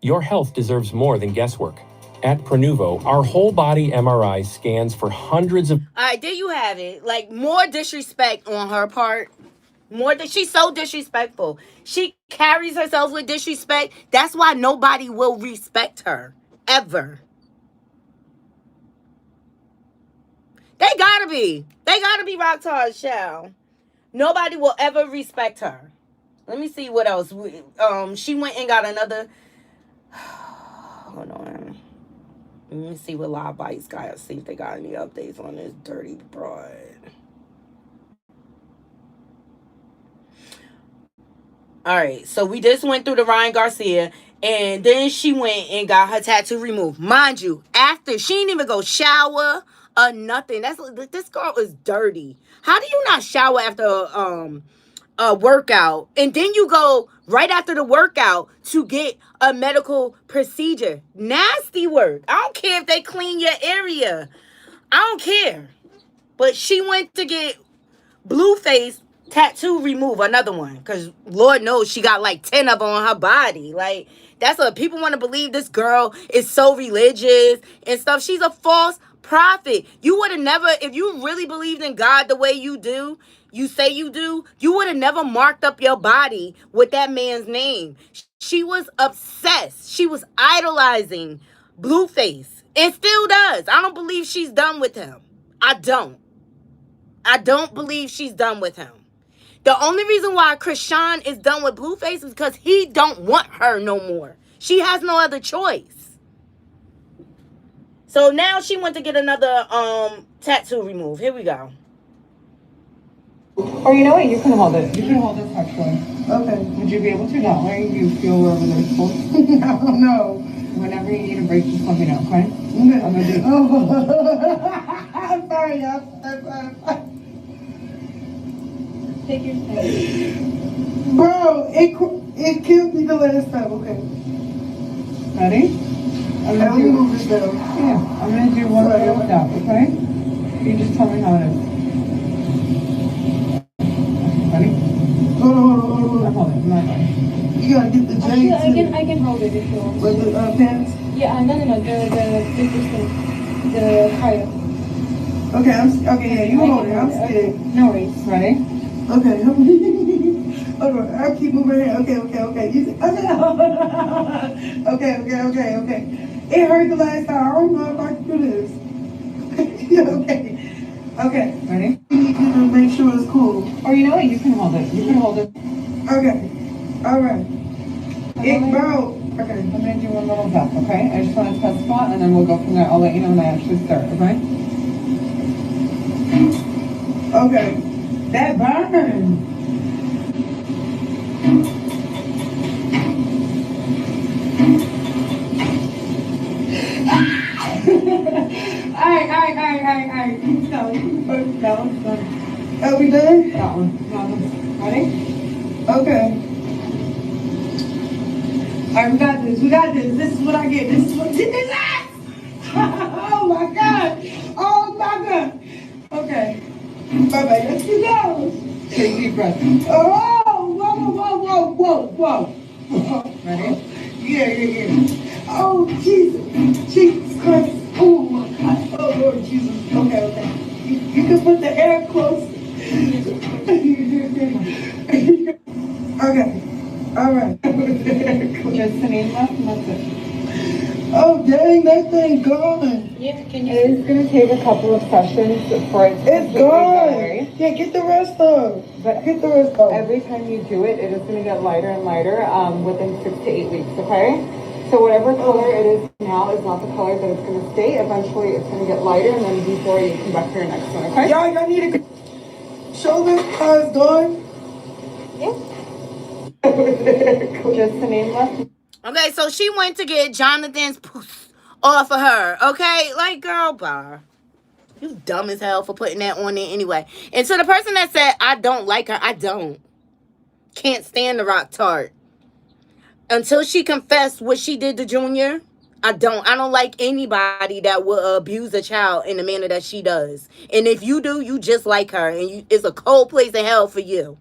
Speaker 10: Your health deserves more than guesswork. At Prenuvo, our whole body MRI scans for hundreds of...
Speaker 1: All right, there you have it. Like, more disrespect on her part. She's so disrespectful. She carries herself with disrespect. That's why nobody will respect her. Ever. They gotta be Rockstar's shell. Nobody will ever respect her. Let me see what else. She went and got another... Hold on. Let me see what Live Bites got. See if they got any updates on this dirty broad. All right, so we just went through the Ryan Garcia, and then she went and got her tattoo removed. Mind you, after she didn't even go shower or nothing. This girl is dirty. How do you not shower after a workout, and then you go right after the workout to get a medical procedure? Nasty work. I don't care if they clean your area. I don't care. But she went to get Blueface tattoo removed, another one, because Lord knows she got like 10 of them on her body. Like, that's what people want to believe. This girl is so religious and stuff. She's a false prophet. You would have never, if you really believed in God the way you do, you say you do, you would have never marked up your body with that man's name. She was obsessed. She was idolizing Blueface and still does. I don't believe she's done with him. I don't believe she's done with him. The only reason why Chrisean is done with Blueface is because he don't want her no more. She has no other choice. So now she went to get another tattoo removed. Here we go.
Speaker 11: Or you know what? You can hold it. You can hold it actually. Okay. Would you be able to that way? You feel wherever there's pull? No. Whenever you need a break, just let me know, okay? Okay. I'm gonna do it. Oh. I'm sorry, y'all. Take your time. Bro, it killed me the last time, okay? Ready? I'm gonna move this down. Yeah, I'm gonna do one right without, okay? You just tell me how it is. Ready? Hold on. I'm holding. I'm not ready. You gotta get the J. I can hold it if you want. With the pants? Yeah, no. The higher. Okay, yeah, you hold it. I'm scared. No worries. Ready? Okay. Hold on. I'll keep moving here. Okay. Okay. It hurt the last time. I don't know if I can do this. Okay. Ready? You need to make sure it's cool. Or you know what? You can hold it. Okay. All right. Bro. Okay. I'm gonna do one little tap. Okay. I just want to test spot, and then we'll go from there. I'll let you know when I actually start. Okay. Okay. That burn. Alright. Keep going. That one's done. Are we done? That one. Ready? Okay. Alright, we got this. This is what I get. This is what Oh my god. Okay. Bye-bye. Let's go. Take a deep breath. Whoa. Ready? Yeah. Oh, Jesus Christ. Oh, my God. Oh, Lord Jesus. Okay. You can put the air close. dang, that thing gone.
Speaker 3: Yeah, can you?
Speaker 11: It's gonna take a couple of sessions for it to
Speaker 5: It's gone. Yeah, get the rest of.
Speaker 11: But
Speaker 5: Get the rest of.
Speaker 11: every time you do it, it is gonna get lighter and lighter within 6 to 8 weeks, okay? So whatever color it is now is not the color that it's gonna stay. Eventually it's gonna get lighter and then before you come back for your next one, okay?
Speaker 5: Y'all need to show them how it's gone.
Speaker 11: Just the name left.
Speaker 1: Okay, so she went to get Jonathan's poof off of her. Okay, like, girl, bye. You dumb as hell for putting that on there anyway. And to the person that said, I don't like her, I don't. Can't stand the Rock Tart. Until she confessed what she did to Junior, I don't like anybody that will abuse a child in the manner that she does. And if you do, you just like her. And it's a cold place in hell for you.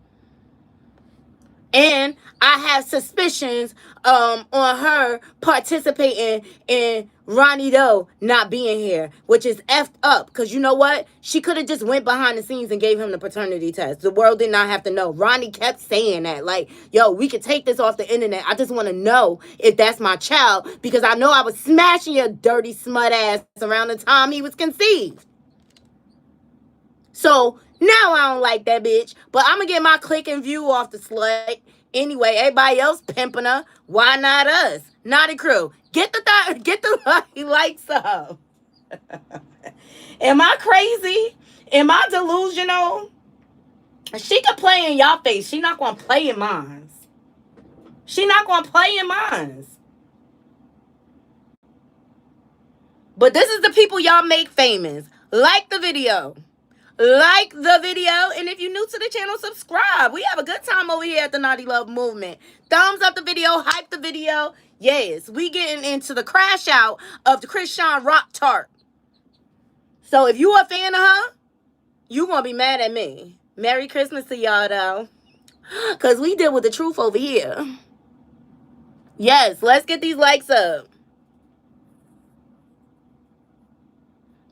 Speaker 1: And I have suspicions on her participating in Ronnie Doe not being here, which is effed up. Because you know what? She could have just went behind the scenes and gave him the paternity test. The world did not have to know. Ronnie kept saying that. Like, yo, we could take this off the internet. I just want to know if that's my child. Because I know I was smashing your dirty smut ass around the time he was conceived. So now I don't like that bitch. But I'm going to get my click and view off the slut. Anyway, everybody else pimping her. Why not us? Knotty crew. Get the likes up. Am I crazy? Am I delusional? She can play in y'all face. She not going to play in mine. She not going to play in mine. But this is the people y'all make famous. Like the video. Like the video, and if you're new to the channel, subscribe. We have a good time over here at the Knotty Love Movement. Thumbs up the video, hype the video. Yes, we getting into the crash out of the Chrisean Rock Tart. So if you a fan of her, you gonna be mad at me. Merry Christmas to y'all though, cause we deal with the truth over here. Yes, let's get these likes up.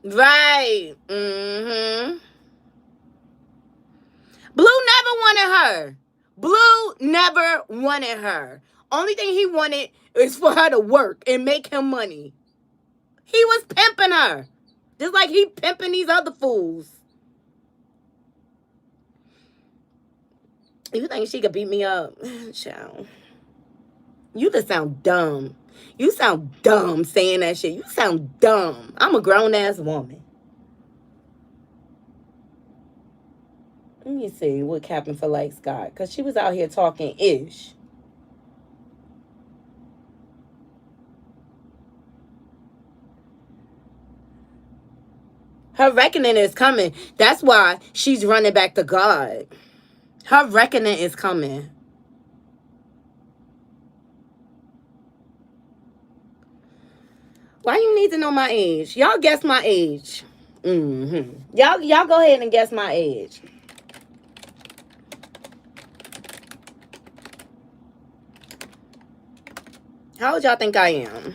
Speaker 1: Right. Blue never wanted her. Blue never wanted her. Only thing he wanted is for her to work and make him money. He was pimping her. Just like he pimping these other fools. You think she could beat me up? Child. You just sound dumb. You sound dumb saying that shit. You sound dumb. I'm a grown-ass woman. Let me see what Captain for Likes got. Because she was out here talking ish. Her reckoning is coming. That's why she's running back to God. Her reckoning is coming. Why you need to know my age? Y'all guess my age. Y'all go ahead and guess my age. How old y'all think I am?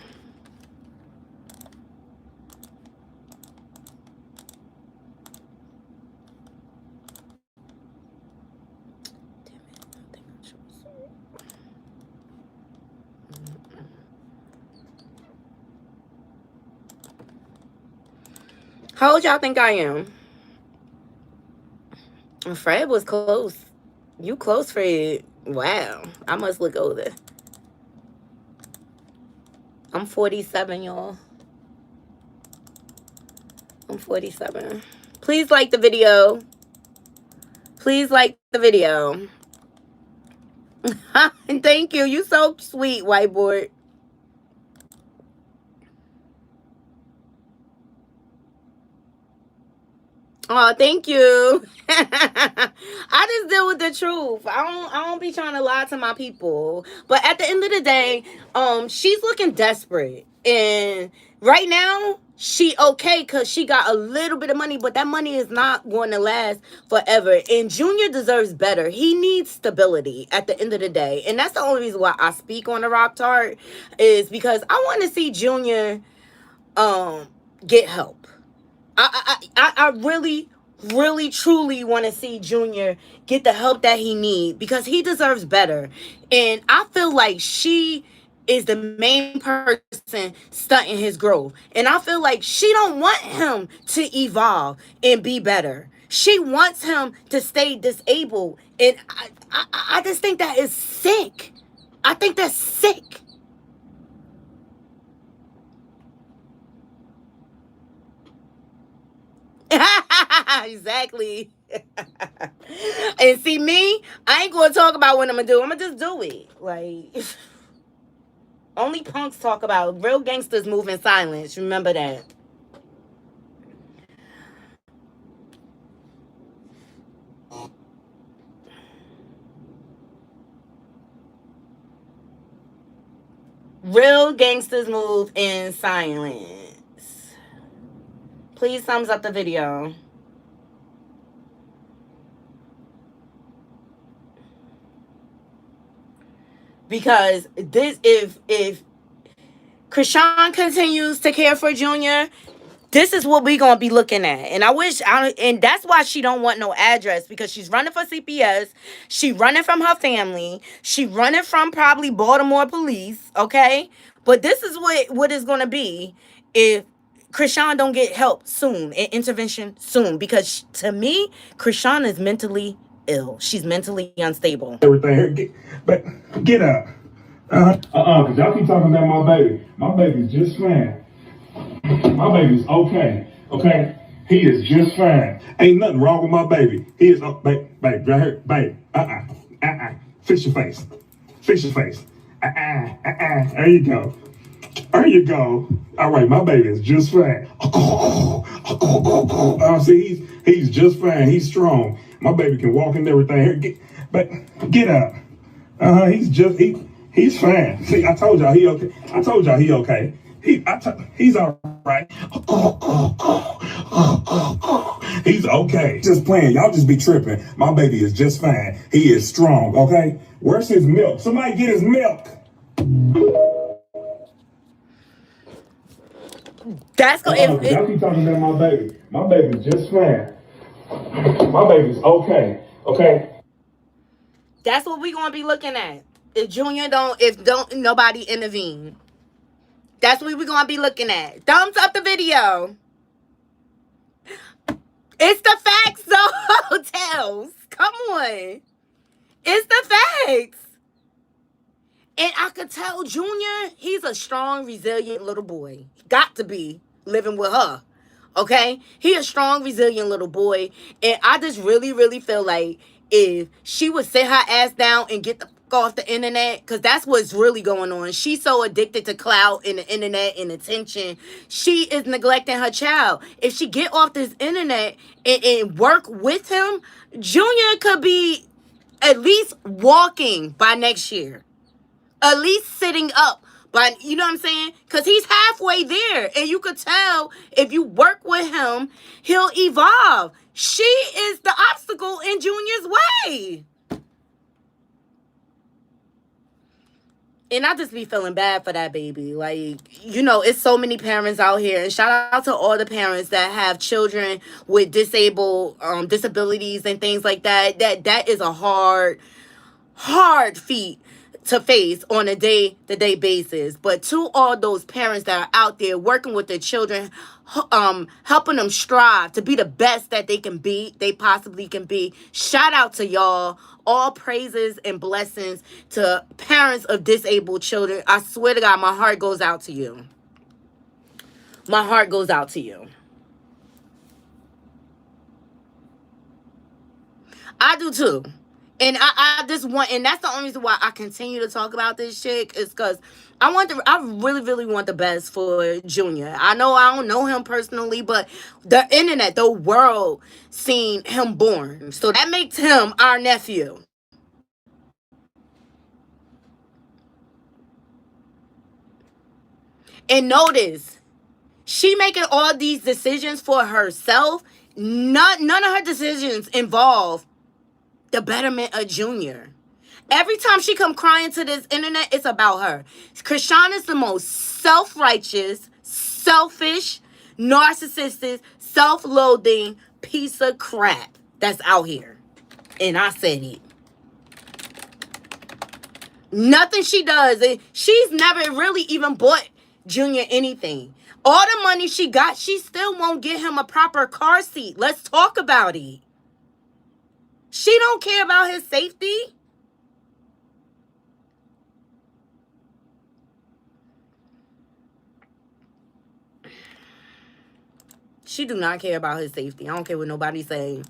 Speaker 1: How old y'all think I am? Fred was close. You close, Fred. Wow. I must look older. I'm 47, y'all. I'm 47. Please like the video. Please like the video. Thank you. You so sweet, whiteboard. Oh, thank you. I just deal with the truth. I don't be trying to lie to my people. But at the end of the day, she's looking desperate. And right now, she okay because she got a little bit of money, but that money is not going to last forever. And Junior deserves better. He needs stability at the end of the day. And that's the only reason why I speak on the Rock Tart is because I want to see Junior get help. I really, really, truly want to see Junior get the help that he needs because he deserves better. And I feel like she is the main person stunting his growth. And I feel like she don't want him to evolve and be better. She wants him to stay disabled. And I just think that is sick. I think that's sick. Exactly. And see me, I ain't gonna talk about what I'm gonna do. I'm gonna just do it. Like, only punks talk about. Real gangsters move in silence. Remember that. Real gangsters move in silence. Please thumbs up the video. Because this, if Chrisean continues to care for Junior, this is what we gonna be looking at. And and that's why she don't want no address, because she's running for CPS, she running from her family, she running from probably Baltimore police, okay? But this is what it's gonna be if Chrisean don't get help soon, and intervention soon, because to me, Chrisean is mentally ill. She's mentally unstable.
Speaker 12: Everything, but get up. Cause y'all keep talking about my baby. My baby's just fine. My baby's okay. Okay? He is just fine. Ain't nothing wrong with my baby. He is, babe, right here, babe. Fix your face. Fix your face. There you go. There you go. All right, my baby is just fine. See, he's just fine. He's strong. My baby can walk and everything. Here, get up. He's fine. See, I told y'all he okay. I told y'all he okay. He's all right. He's okay. Just playing. Y'all just be tripping. My baby is just fine. He is strong, okay? Where's his milk? Somebody get his milk.
Speaker 1: That's going to...
Speaker 12: Y'all keep talking about my baby. My baby's just fine. My baby's okay. Okay?
Speaker 1: That's what we gonna be looking at. If Junior don't nobody intervene. That's what we're gonna be looking at. Thumbs up the video. It's the facts though, Tails. Come on. It's the facts. And I could tell Junior, he's a strong, resilient little boy. Got to be living with her. Okay? He a strong, resilient little boy. And I just really, really feel like if she would sit her ass down and get the fuck off the internet, because that's what's really going on. She's so addicted to clout and the internet and attention. She is neglecting her child. If she get off this internet and work with him, Junior could be at least walking by next year. At least sitting up. But you know what I'm saying? Because he's halfway there. And you could tell if you work with him, he'll evolve. She is the obstacle in Junior's way. And I just be feeling bad for that baby. Like, you know, it's so many parents out here. And shout out to all the parents that have children with disabilities and things like that. That is a hard feat to face on a day-to-day basis. But to all those parents that are out there working with their children, helping them strive to be the best that they can be, they possibly can be, shout out to y'all. All praises and blessings to parents of disabled children. I swear to God, my heart goes out to you. My heart goes out to you. I do too. And I just want, and that's the only reason why I continue to talk about this chick, is because I really, really want the best for Junior. I know I don't know him personally, but the internet, the world seen him born. So that makes him our nephew. And notice, she making all these decisions for herself. None of her decisions involve the betterment of Junior. Every time she come crying to this internet, it's about her. Chrisean is the most self-righteous, selfish, narcissistic, self-loathing piece of crap that's out here. And I said it. Nothing she does. She's never really even bought Junior anything. All the money she got, she still won't get him a proper car seat. Let's talk about it. She don't care about his safety. She do not care about his safety. I don't care what nobody say.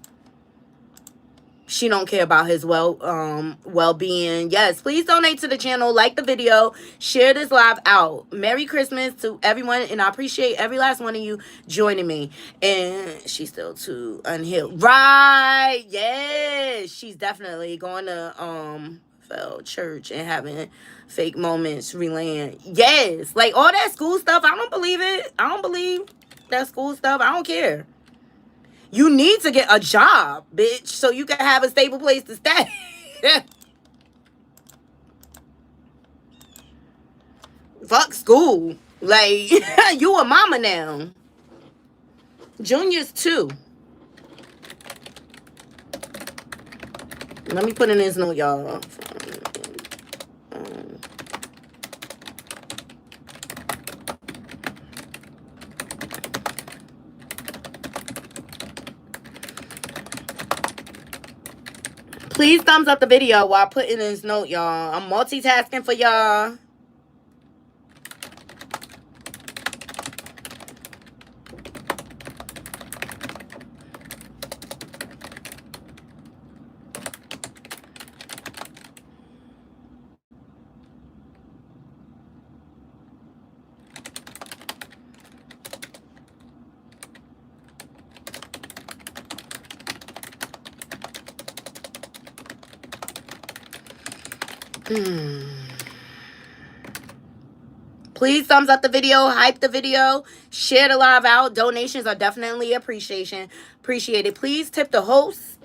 Speaker 1: She don't care about his well-being. Yes, please donate to the channel, like the video, share this live out. Merry Christmas to everyone, and I appreciate every last one of you joining me. And she's still too unhealed. Right. Yes. She's definitely going to fail church and having fake moments relaying. Yes. Like all that school stuff, I don't believe it. I don't believe that school stuff. I don't care. You need to get a job, bitch, so you can have a stable place to stay. Fuck school. Like, you a mama now. Junior's 2. Let me put in this note, y'all. Please thumbs up the video while putting this note, y'all. I'm multitasking for y'all. Please thumbs up the video, hype the video, share the live out. Donations are definitely appreciated. Please tip the host.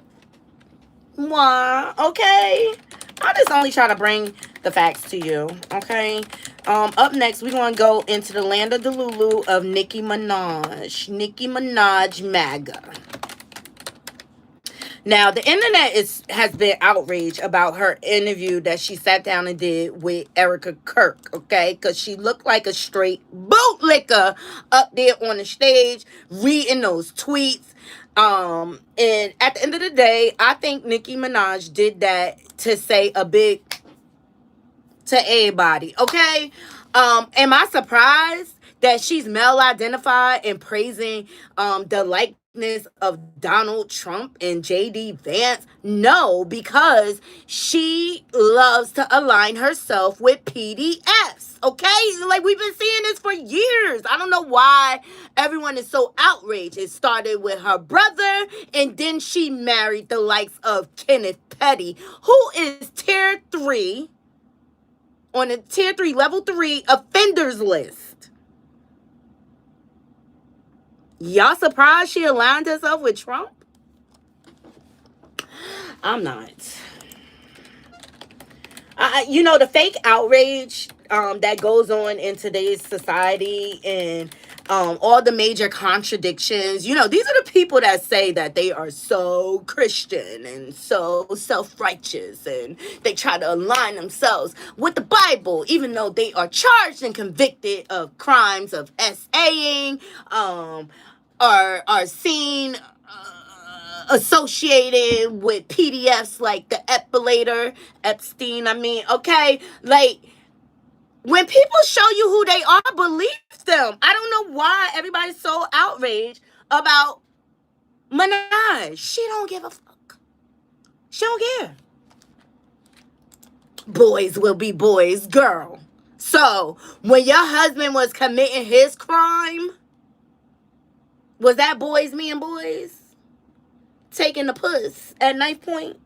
Speaker 1: Mwah. Okay. I just only try to bring the facts to you. Okay. Up next, we're going to go into the land of Delulu of Nicki Minaj. Nicki Minaj MAGA. Now, the internet has been outraged about her interview that she sat down and did with Erica Kirk, okay? Because she looked like a straight bootlicker up there on the stage, reading those tweets. And at the end of the day, I think Nicki Minaj did that to say a big to everybody, okay? Am I surprised that she's male identified and praising the likeness of Donald Trump and JD Vance? No, because she loves to align herself with PDFs, okay? Like, we've been seeing this for years. I don't know why everyone is so outraged. It started with her brother, and then she married the likes of Kenneth Petty, who is tier 3 on a tier 3, level 3 offenders list. Y'all surprised she aligned herself with Trump? I'm not. You know, the fake outrage that goes on in today's society and all the major contradictions. You know, these are the people that say that they are so Christian and so self-righteous, and they try to align themselves with the Bible, even though they are charged and convicted of crimes of SAing, are seen associated with PDFs like the Epstein, okay? Like, when people show you who they are, believe them. I don't know why everybody's so outraged about Minaj. She don't give a fuck. She don't care. Boys will be boys, girl. So, when your husband was committing his crime, was that boys being boys? Taking the puss at knife point?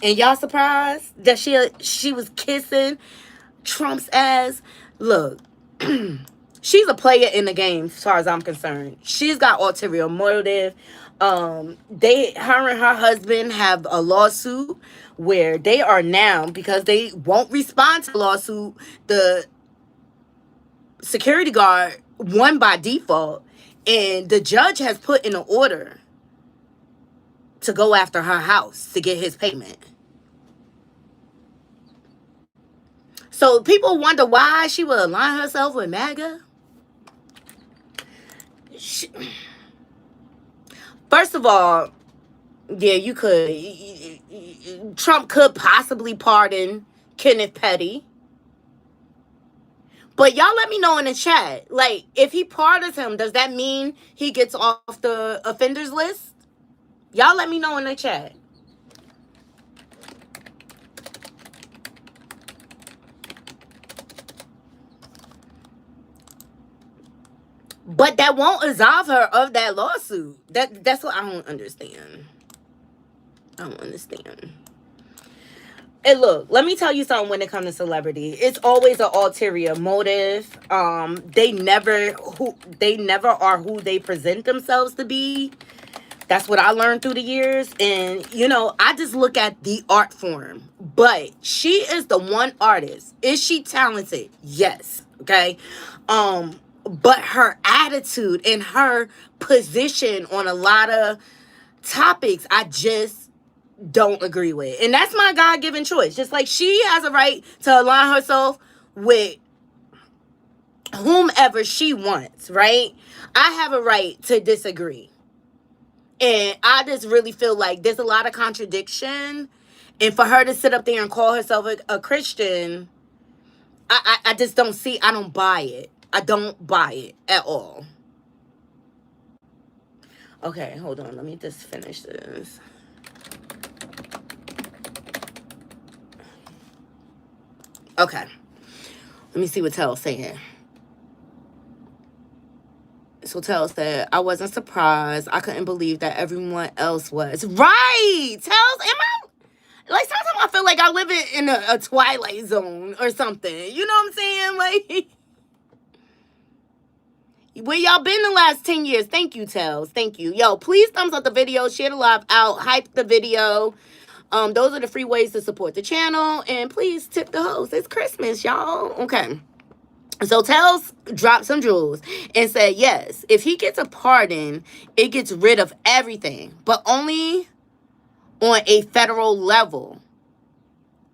Speaker 1: And y'all surprised that she was kissing Trump's ass? Look, she's a player in the game as far as I'm concerned. She's got ulterior motive. Her and her husband have a lawsuit where they are now, because they won't respond to the lawsuit, the security guard won by default, and the judge has put in an order to go after her house to get his payment. So people wonder why she would align herself with MAGA. First of all, yeah, you could. Trump could possibly pardon Kenneth Petty. But y'all let me know in the chat. Like, if he pardons him, does that mean he gets off the offenders list? Y'all let me know in the chat. But that won't absolve her of that lawsuit. That's what I don't understand. I don't understand. And look, let me tell you something when it comes to celebrity. It's always an ulterior motive. They never are who they present themselves to be. That's what I learned through the years. And, you know, I just look at the art form. But she is the one artist. Is she talented? Yes. Okay. But her attitude and her position on a lot of topics, I just don't agree with. And that's my God-given choice. Just like she has a right to align herself with whomever she wants, right? I have a right to disagree. And I just really feel like there's a lot of contradiction. And for her to sit up there and call herself a Christian, I just don't see, I don't buy it. I don't buy it at all. Okay, hold on. Let me just finish this. Okay. Let me see what Tell's saying. So Tell said, I wasn't surprised. I couldn't believe that everyone else was. Right! Tells, am I? Like, sometimes I feel like I live in a Twilight Zone or something. You know what I'm saying? Like, where y'all been the last 10 years? Thank you, Tells. Thank you. Yo, please thumbs up the video. Share the live out. Hype the video. Those are the free ways to support the channel. And please tip the host. It's Christmas, y'all. Okay. So Tells dropped some jewels and said, yes, if he gets a pardon, it gets rid of everything. But only on a federal level,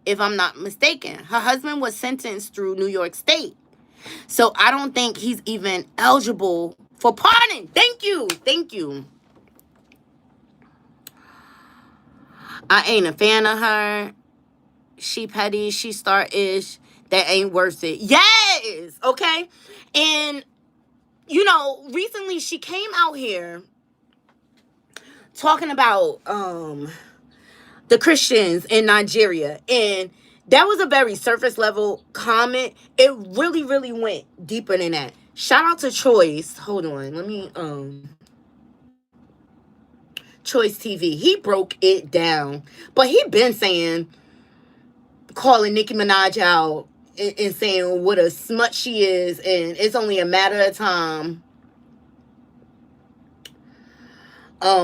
Speaker 1: if I'm not mistaken. Her husband was sentenced through New York State. So I don't think he's even eligible for pardon. Thank you. Thank you. I ain't a fan of her. She petty. She star-ish. That ain't worth it. Yes. Okay. And, you know, recently she came out here talking about the Christians in Nigeria. And that was a very surface level comment. It really, really went deeper than that. Shout out to Choice. Hold on. Let me, Choice TV. He broke it down. But he been saying, calling Nicki Minaj out and saying what a smut she is. And it's only a matter of time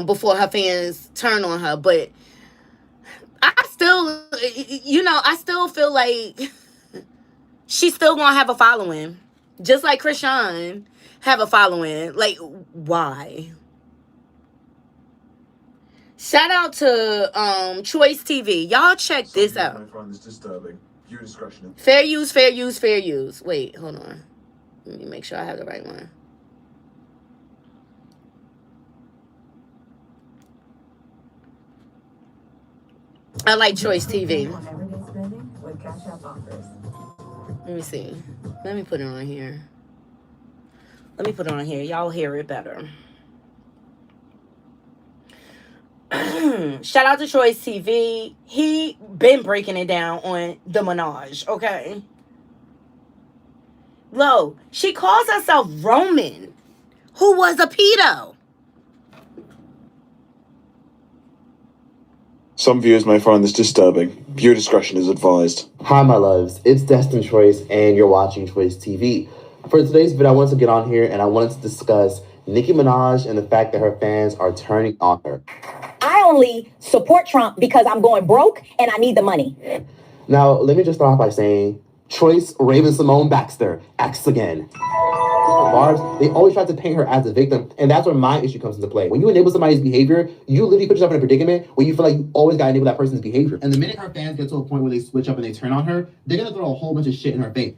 Speaker 1: before her fans turn on her. But I still, you know, I still feel like she's still gonna have a following, just like Chrisean have a following. Like, why? Shout out to Choice TV. Y'all check this out. Fair use, fair use, fair use. Wait, hold on. Let me make sure I have the right one. I like Choice TV. Let me see. Let me put it on here. Let me put it on here. Y'all hear it better. Shout out to Choice TV. He been breaking it down on the Minaj, okay? Lo, she calls herself Roman, who was a pedo.
Speaker 13: Some viewers may find this disturbing. Viewer discretion is advised.
Speaker 14: Hi, my loves. It's Destin Choice, and you're watching Choice TV. For today's video, I wanted to get on here, and I wanted to discuss Nicki Minaj and the fact that her fans are turning on her.
Speaker 15: I only support Trump because I'm going broke, and I need the money.
Speaker 14: Now, let me just start off by saying, Choice Raven Simone Baxter acts again. Barb's, they always try to paint her as a victim. And that's where my issue comes into play. When you enable somebody's behavior, you literally put yourself in a predicament where you feel like you always got to enable that person's behavior. And the minute her fans get to a point where they switch up and they turn on her, they're going to throw a whole bunch of shit in her face.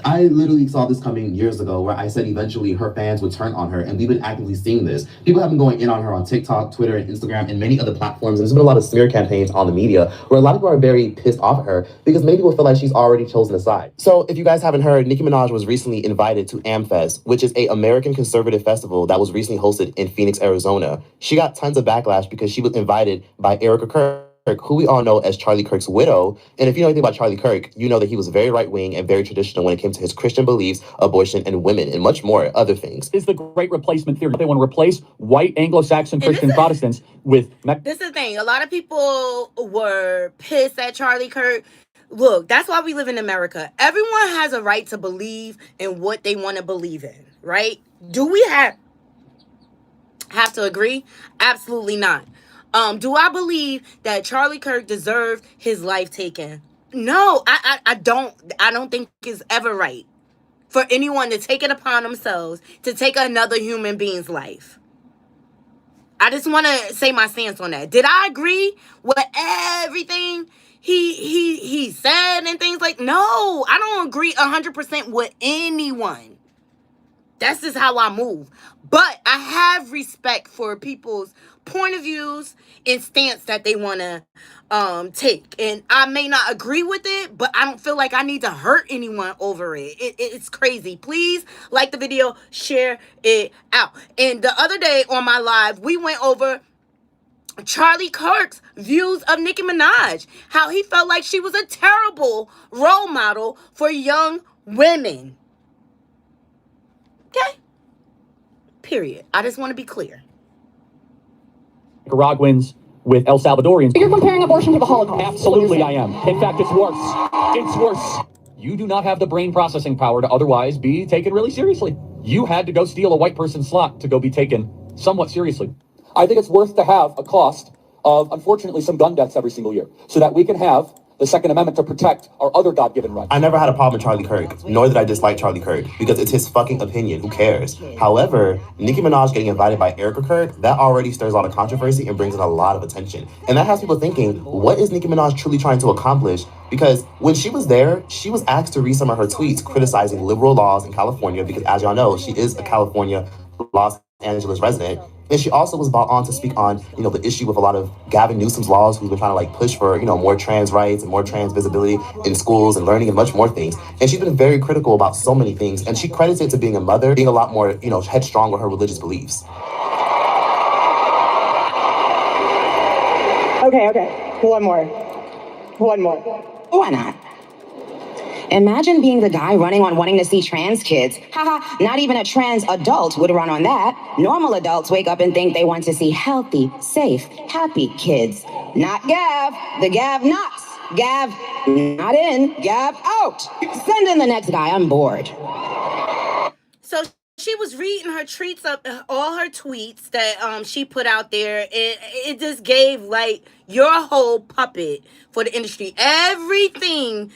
Speaker 14: I literally saw this coming years ago where I said eventually her fans would turn on her, and we've been actively seeing this. People have been going in on her on TikTok, Twitter, and Instagram, and many other platforms. And there's been a lot of smear campaigns on the media where a lot of people are very pissed off at her because many people feel like she's already chosen a side. So if you guys haven't heard, Nicki Minaj was recently invited to AmFest, which is an American conservative festival that was recently hosted in Phoenix, Arizona. She got tons of backlash because she was invited by Erica Kirk, who we all know as Charlie Kirk's widow. And if you know anything about Charlie Kirk, you know that he was very right-wing and very traditional when it came to his Christian beliefs, abortion, and women, and much more other things.
Speaker 16: Is the great replacement theory. They want to replace white Anglo-Saxon Christian Protestants with...
Speaker 1: This is the thing. A lot of people were pissed at Charlie Kirk. Look, that's why we live in America. Everyone has a right to believe in what they want to believe in, right? Do we have to agree? Absolutely not. Do I believe that Charlie Kirk deserved his life taken? No, I don't think it's ever right for anyone to take it upon themselves to take another human being's life. I just want to say my stance on that. Did I agree with everything he said and things like? No, I don't agree 100% with anyone. That's just how I move. But I have respect for people's point of views and stance that they want to take. And I may not agree with it, but I don't feel like I need to hurt anyone over it. It's crazy. Please like the video, share it out. And the other day on my live, we went over Charlie Kirk's views of Nicki Minaj. How he felt like she was a terrible role model for young women. Okay? Period. I just want to be clear.
Speaker 16: Nicaraguans with El Salvadorians.
Speaker 15: You're comparing abortion to the Holocaust.
Speaker 16: Absolutely, I am. In fact, it's worse. It's worse. You do not have the brain processing power to otherwise be taken really seriously. You had to go steal a white person's slot to go be taken somewhat seriously. I think it's worth to have a cost of, unfortunately, some gun deaths every single year so that we can have the Second Amendment to protect our other God-given rights.
Speaker 14: I never had a problem with Charlie Kirk, nor did I dislike Charlie Kirk, because it's his fucking opinion. Who cares? However, Nicki Minaj getting invited by Erica Kirk, that already stirs a lot of controversy and brings in a lot of attention. And that has people thinking, what is Nicki Minaj truly trying to accomplish? Because when she was there, she was asked to read some of her tweets criticizing liberal laws in California, because as y'all know, she is a California, Los Angeles resident. And she also was brought on to speak on, the issue with a lot of Gavin Newsom's laws, who's been trying to push for, more trans rights and more trans visibility in schools and learning and much more things. And she's been very critical about so many things. And she credits it to being a mother, being a lot more, headstrong with her religious beliefs.
Speaker 15: Okay. One more. Why not? Imagine being the guy running on wanting to see trans kids. Haha, not even a trans adult would run on that. Normal adults wake up and think they want to see healthy, safe, happy kids. Not Gav. The Gav nots. Gav not in, Gav out. Send in the next guy. I'm bored.
Speaker 1: So she was reading her tweets up, all her tweets that she put out there. It just gave you're a whole puppet for the industry. Everything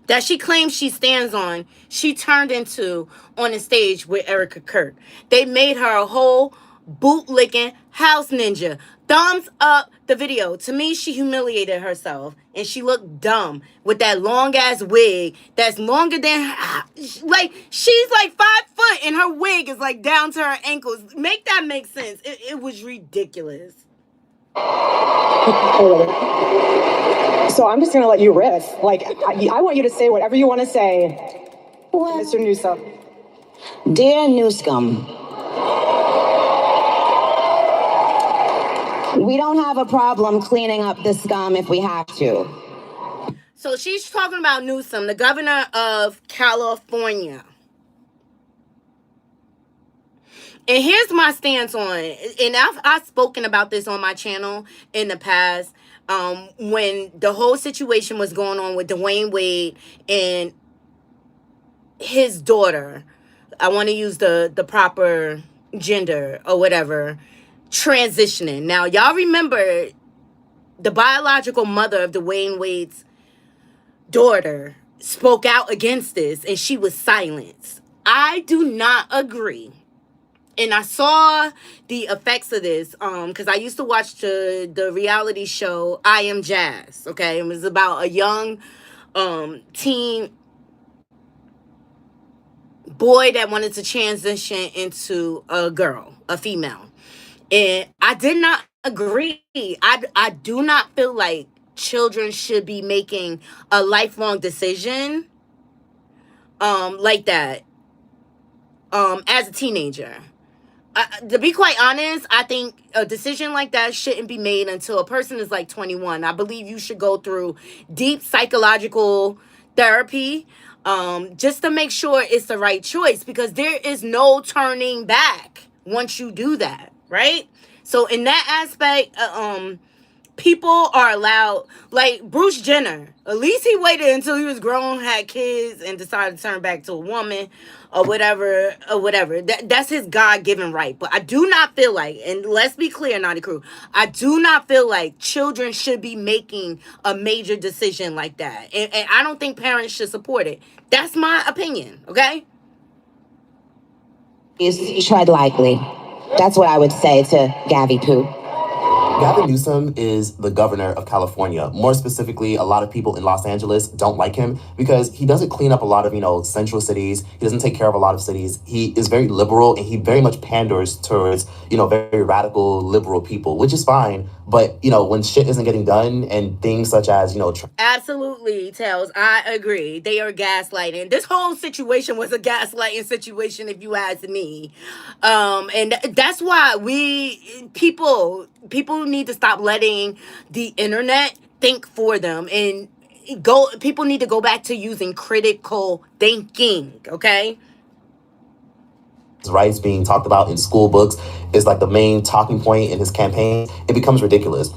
Speaker 1: that she claims she stands on, she turned into on the stage with Erica Kirk. They made her a whole bootlicking house ninja. Thumbs up the video. To me, she humiliated herself and she looked dumb with that long ass wig that's longer than she's 5 foot and her wig is down to her ankles. Make that make sense. It was ridiculous.
Speaker 15: So I'm just gonna let you riff. I want you to say whatever you want to say. Well, Mr. Newsom. Dear Newscum, we don't have a problem cleaning up the scum if we have to.
Speaker 1: So she's talking about Newsom, the governor of California. And here's my stance on it. And I've spoken about this on my channel in the past, when the whole situation was going on with Dwayne Wade and his daughter. I want to use the proper gender or whatever, transitioning. Now, y'all remember the biological mother of Dwayne Wade's daughter spoke out against this and she was silenced. I do not agree. And I saw the effects of this because I used to watch the reality show I Am Jazz. Okay, it was about a young teen boy that wanted to transition into a girl, a female. And I did not agree. I do not feel like children should be making a lifelong decision like that as a teenager. To be quite honest, I think a decision like that shouldn't be made until a person is like 21. I believe you should go through deep psychological therapy just to make sure it's the right choice, because there is no turning back once you do that, right? So in that aspect, people are allowed, like Bruce Jenner, at least he waited until he was grown, had kids, and decided to turn back to a woman or whatever. That's his God-given right. But I do not feel like, and let's be clear, Knotty Crew, I do not feel like children should be making a major decision like that. And I don't think parents should support it. That's my opinion, okay?
Speaker 15: You tread lightly. That's what I would say to Gavi Poo.
Speaker 14: Gavin Newsom is the governor of California. More specifically, a lot of people in Los Angeles don't like him because he doesn't clean up a lot of, central cities. He doesn't take care of a lot of cities. He is very liberal and he very much panders towards, very radical liberal people, which is fine. But, when shit isn't getting done and things such as,
Speaker 1: Absolutely, Tails. I agree. They are gaslighting. This whole situation was a gaslighting situation, if you ask me. And that's why people need to stop letting the internet think for them, and people need to go back to using critical thinking, okay?
Speaker 14: his rights being talked about in school books is like the main talking point in his campaign. It becomes ridiculous.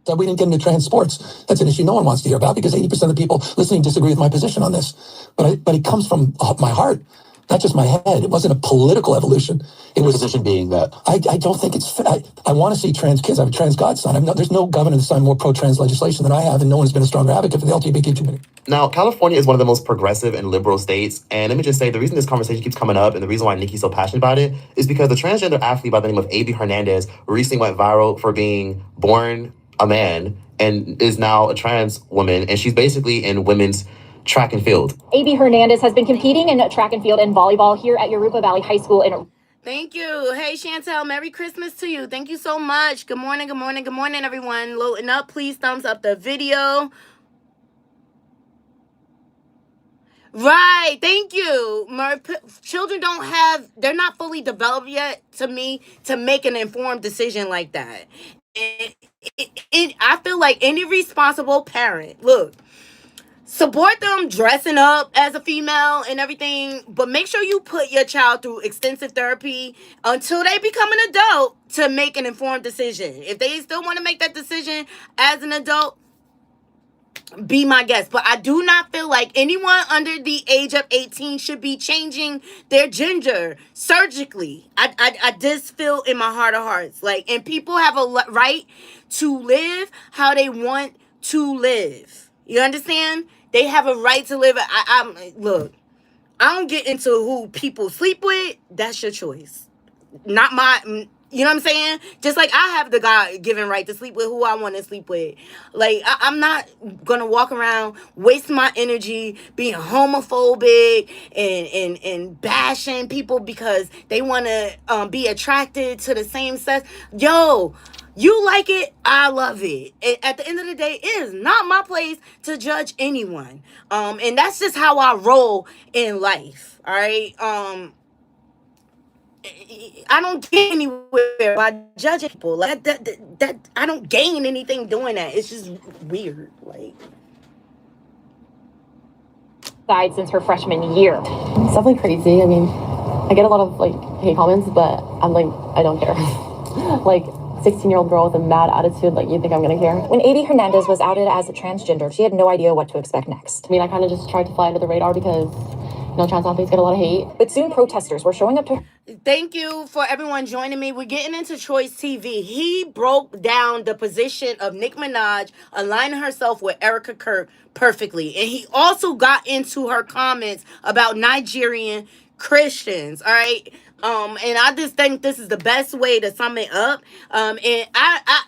Speaker 7: That we didn't get into trans sports. That's an issue no one wants to hear about because 80% of the people listening disagree with my position on this. But it comes from my heart, not just my head. It wasn't a political evolution. It was position being that I don't think it's. I want to see trans kids. I have a trans godson. There's no governor that's signed more pro-trans legislation than I have, and no one's been a stronger advocate for the LGBTQ community.
Speaker 14: Now, California is one of the most progressive and liberal states. And let me just say, the reason this conversation keeps coming up and the reason why Nicki's so passionate about it is because the transgender athlete by the name of A.B. Hernandez recently went viral for being born a man and is now a trans woman. And she's basically in women's track and field.
Speaker 17: A.B. Hernandez has been competing in track and field and volleyball here at Yoruba Valley High School in.
Speaker 1: Thank you. Hey, Chantel, Merry Christmas to you. Thank you so much. Good morning, good morning, good morning, everyone. Loading up. Please thumbs up the video. Right. Thank you. Children they're not fully developed yet, to me, to make an informed decision like that. I feel like any responsible parent, look, support them dressing up as a female and everything, but make sure you put your child through extensive therapy until they become an adult to make an informed decision. If they still want to make that decision as an adult, be my guest. But I do not feel like anyone under the age of 18 should be changing their gender surgically. I just feel in my heart of hearts, and people have a right to live how they want to live. You understand? They have a right to live. Look, I don't get into who people sleep with. That's your choice. Not my, you know what I'm saying? Just like I have the God-given right to sleep with who I want to sleep with. I'm not going to walk around wasting my energy being homophobic and bashing people because they want to be attracted to the same sex. Yo, you like it, I love it. At the end of the day, it is not my place to judge anyone. And that's just how I roll in life. All right. I don't get anywhere by judging people. That I don't gain anything doing that. It's just weird.
Speaker 17: Side since her freshman year.
Speaker 18: It's definitely crazy. I mean, I get a lot of hate comments, but I'm I don't care. 16-year-old girl with a mad attitude, you think I'm gonna care?
Speaker 17: When A.B. Hernandez was outed as a transgender, she had no idea what to expect next.
Speaker 18: I mean, I kind of just tried to fly under the radar because trans athletes get a lot of hate.
Speaker 17: But soon protesters were showing up to...
Speaker 1: Thank you for everyone joining me. We're getting into Choice TV. He broke down the position of Nicki Minaj aligning herself with Erica Kirk perfectly. And he also got into her comments about Nigerian Christians, all right? And I just think this is the best way to sum it up. And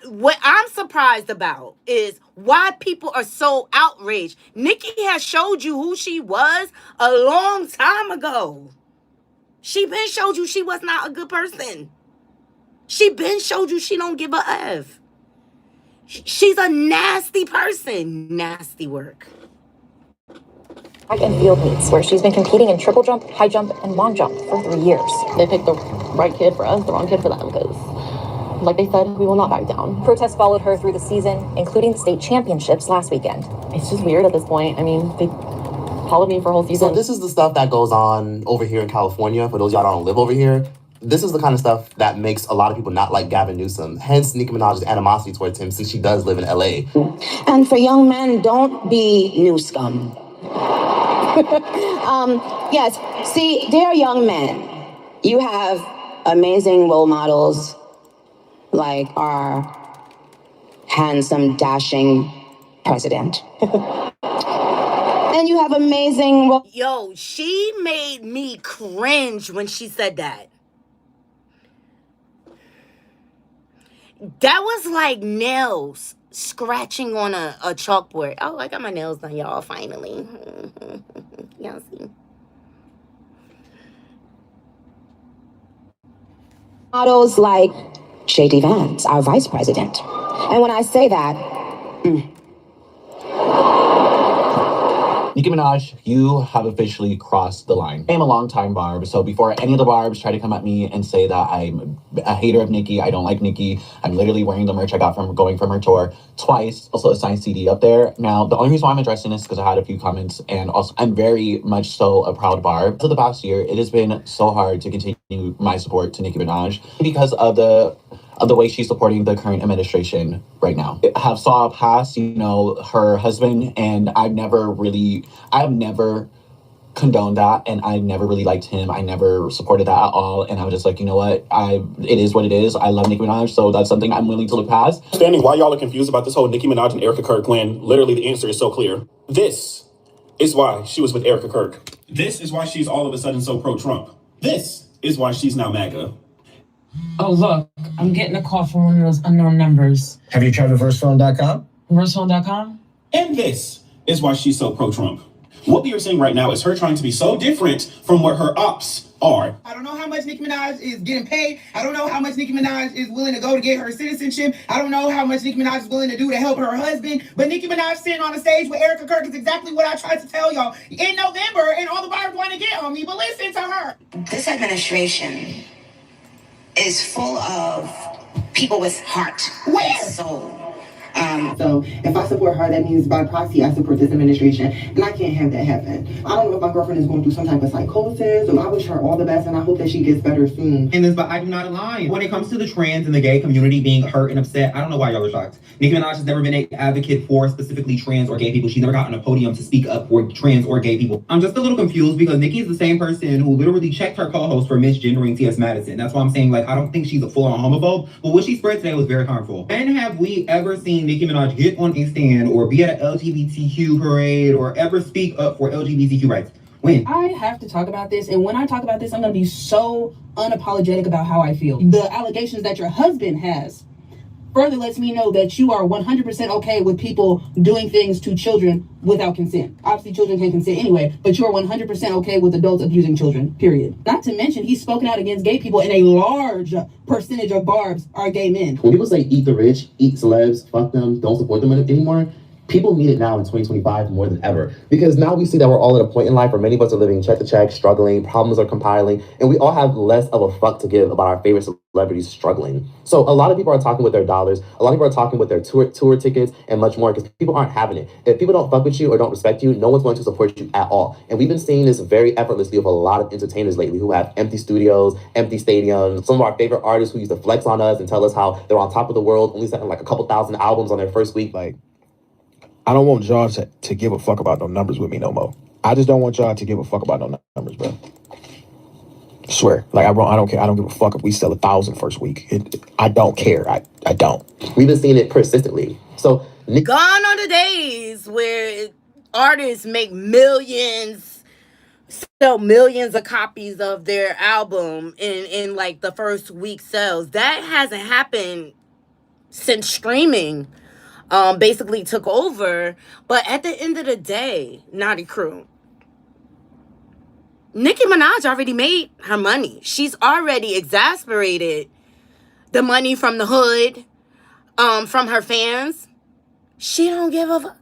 Speaker 1: what I'm surprised about is why people are so outraged. Nicki has showed you who she was a long time ago. She been showed you she was not a good person. She been showed you she don't give a F. She's a nasty person. Nasty work.
Speaker 17: Track and field meets where she's been competing in triple jump, high jump, and long jump for 3 years.
Speaker 18: They picked the right kid for us, the wrong kid for them, because, like they said, we will not back down.
Speaker 17: Protests followed her through the season, including the state championships last weekend.
Speaker 18: It's just weird at this point. I mean, they followed me for a whole season.
Speaker 14: So this is the stuff that goes on over here in California. For those of y'all that don't live over here, this is the kind of stuff that makes a lot of people not like Gavin Newsom. Hence Nicki Minaj's animosity towards him, since she does live in LA.
Speaker 15: And for young men, don't be new scum. Yes, see, dear young men, you have amazing role models like our handsome, dashing president. And you have amazing...
Speaker 1: Yo, she made me cringe when she said that. That was like nails scratching on a chalkboard. Oh, I got my nails done, y'all, finally. Y'all see?
Speaker 15: Models like J.D. Vance, our vice president. And when I say that...
Speaker 19: Nicki Minaj, you have officially crossed the line. I'm a long-time Barb, so before any of the Barbs try to come at me and say that I'm a hater of Nicki, I don't like Nicki, I'm literally wearing the merch I got from going from her tour twice, also a signed CD up there. Now, the only reason why I'm addressing this is because I had a few comments, and also I'm very much so a proud Barb. For the past year, it has been so hard to continue my support to Nicki Minaj because of the way she's supporting the current administration right now. I have saw past, her husband, and I've never condoned that, and I never really liked him. I never supported that at all, and I was just like, you know what? It is what it is. I love Nicki Minaj, so that's something I'm willing to look past.
Speaker 20: Understanding why y'all are confused about this whole Nicki Minaj and Erica Kirk when literally the answer is so clear. This is why she was with Erica Kirk. This is why she's all of a sudden so pro-Trump. This is why she's now MAGA.
Speaker 21: Oh, look, I'm getting a call from one of those unknown numbers.
Speaker 20: Have you tried reversephone.com?
Speaker 21: Reversephone.com?
Speaker 20: And this is why she's so pro-Trump. What we are seeing right now is her trying to be so different from what her ops are.
Speaker 22: I don't know how much Nicki Minaj is getting paid. I don't know how much Nicki Minaj is willing to go to get her citizenship. I don't know how much Nicki Minaj is willing to do to help her husband. But Nicki Minaj sitting on the stage with Erica Kirk is exactly what I tried to tell y'all in November, and all the buyers want to get on me. But listen to her.
Speaker 15: This administration is full of people with heart, with soul.
Speaker 23: So if I support her, that means by proxy I support this administration, and I can't have that happen. I don't know if my girlfriend is going through some type of psychosis, so I wish her all the best, and I hope that she gets better soon.
Speaker 24: And this, but I do not align. When it comes to the trans and the gay community being hurt and upset, I don't know why y'all are shocked. Nicki Minaj has never been an advocate for specifically trans or gay people. She's never gotten a podium to speak up for trans or gay people. I'm just a little confused because Nicki is the same person who literally checked her co-host for misgendering T.S. Madison. That's why I'm saying, I don't think she's a full-on homophobe, but what she spread today was very harmful. And have we ever seen Nicki Minaj get on a stand or be at an LGBTQ parade or ever speak up for LGBTQ rights? When?
Speaker 2: I have to talk about this, and when I talk about this, I'm going to be so unapologetic about how I feel. The allegations that your husband has further lets me know that you are 100% okay with people doing things to children without consent. Obviously, children can't consent anyway, but you're 100% okay with adults abusing children, period. Not to mention, he's spoken out against gay people, and a large percentage of Barbs are gay men.
Speaker 14: When people say eat the rich, eat celebs, fuck them, don't support them anymore, people need it now in 2025 more than ever. Because now we see that we're all at a point in life where many of us are living check to check, struggling, problems are compiling, and we all have less of a fuck to give about our favorite celebrities struggling. So a lot of people are talking with their dollars, a lot of people are talking with their tour tickets and much more, because people aren't having it. If people don't fuck with you or don't respect you, no one's going to support you at all. And we've been seeing this very effortlessly with a lot of entertainers lately who have empty studios, empty stadiums. Some of our favorite artists who used to flex on us and tell us how they're on top of the world, only selling a couple thousand albums on their first week.
Speaker 25: I don't want y'all to give a fuck about no numbers with me no more.
Speaker 4: I just don't want y'all to give a fuck about no numbers, bro. I swear. Like, I don't care. I don't give a fuck if we sell 1,000 first week. I don't care. I don't.
Speaker 14: We've been seeing it persistently. So,
Speaker 1: gone are the days where artists make millions, sell millions of copies of their album in like the first week sales. That hasn't happened since streaming basically took over. But at the end of the day, Knotty Crew, Nicki Minaj already made her money. She's already exasperated the money from the hood, from her fans. She don't give a fuck.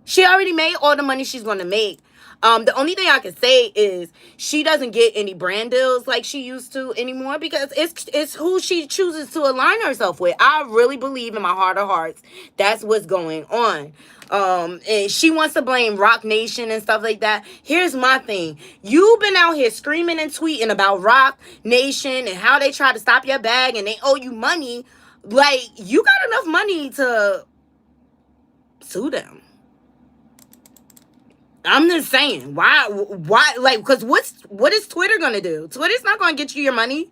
Speaker 1: She already made all the money she's going to make. The only thing I can say is she doesn't get any brand deals like she used to anymore because it's who she chooses to align herself with. I really believe in my heart of hearts that's what's going on. And she wants to blame Rock Nation and stuff like that. Here's my thing. You've been out here screaming and tweeting about Rock Nation and how they try to stop your bag and they owe you money. Like, you got enough money to sue them. I'm just saying, why, like, because what is Twitter gonna do? Twitter's not gonna get you your money.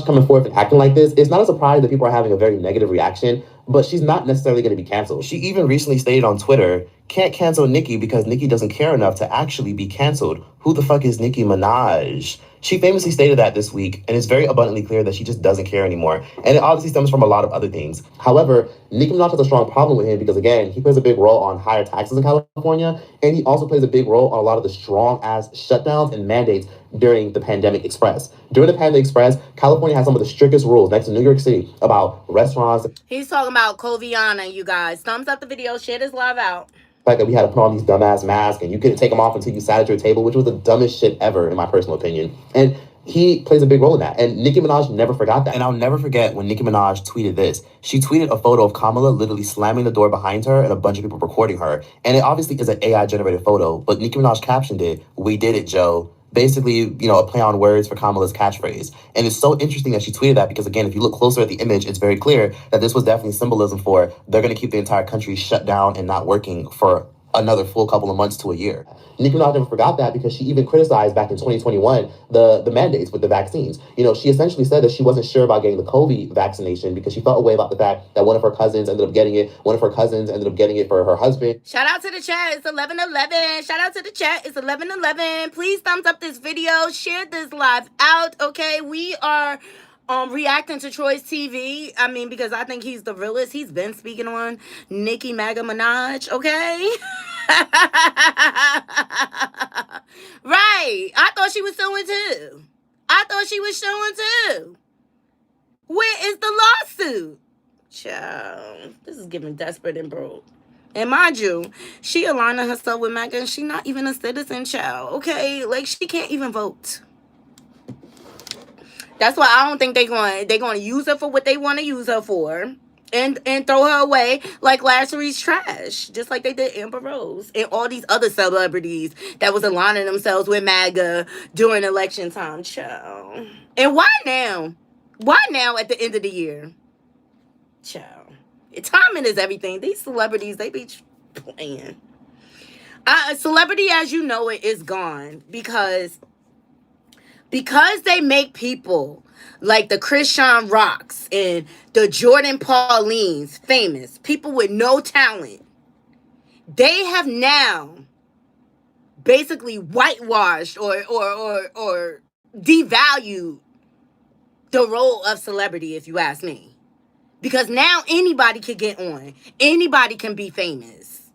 Speaker 14: Coming forth and acting like this, it's not a surprise that people are having a very negative reaction, but she's not necessarily going to be canceled. She even recently stated on Twitter, can't cancel Nicki because Nicki doesn't care enough to actually be canceled. Who the fuck is Nicki Minaj? She famously stated that this week, and it's very abundantly clear that she just doesn't care anymore. And it obviously stems from a lot of other things. However, Nicki Minaj has a strong problem with him because, again, he plays a big role on higher taxes in California, and he also plays a big role on a lot of the strong-ass shutdowns and mandates during the Pandemic Express. During the Pandemic Express, California has some of the strictest rules next to New York City about restaurants.
Speaker 1: He's talking about Coviana, you guys. Thumbs up the video, share this live out.
Speaker 14: The fact that we had to put on these dumbass masks and you couldn't take them off until you sat at your table, which was the dumbest shit ever, in my personal opinion. And he plays a big role in that. And Nicki Minaj never forgot that. And I'll never forget when Nicki Minaj tweeted this. She tweeted a photo of Kamala literally slamming the door behind her and a bunch of people recording her. And it obviously is an AI-generated photo, but Nicki Minaj captioned it, "We did it, Joe." Basically, you know, a play on words for Kamala's catchphrase. And it's so interesting that she tweeted that because, again, if you look closer at the image, it's very clear that this was definitely symbolism for they're going to keep the entire country shut down and not working for another full couple of months to a year. Nicki Minaj never forgot that because she even criticized back in 2021 the mandates with the vaccines. You know, she essentially said that she wasn't sure about getting the COVID vaccination because she felt a way about the fact that one of her cousins ended up getting it. One of her cousins ended up getting it for her husband.
Speaker 1: Shout out to the chat. It's 11:11. Shout out to the chat. It's 11:11. Please thumbs up this video. Share this live out. Okay, we are reacting to Troy's TV. I mean, because I think he's the realest. He's been speaking on Nicki MAGA Minaj. Okay. Right. I thought she was suing too. Where is the lawsuit? Child, this is giving desperate and broke. And mind you, she aligning herself with MAGA and she not even a citizen, child. Okay, like she can't even vote. That's why I don't think they're going to use her for what they want to use her for. And throw her away like Lazarus trash, just like they did Amber Rose and all these other celebrities that was aligning themselves with MAGA during election time, child. And why now? Why now at the end of the year? Child. Timing is everything. These celebrities, they be playing. Celebrity as you know it is gone because they make people like the Chrisean Rocks and the Jordan Paulines famous, people with no talent. They have now basically whitewashed or devalued the role of celebrity, if you ask me. Because now anybody can get on. Anybody can be famous.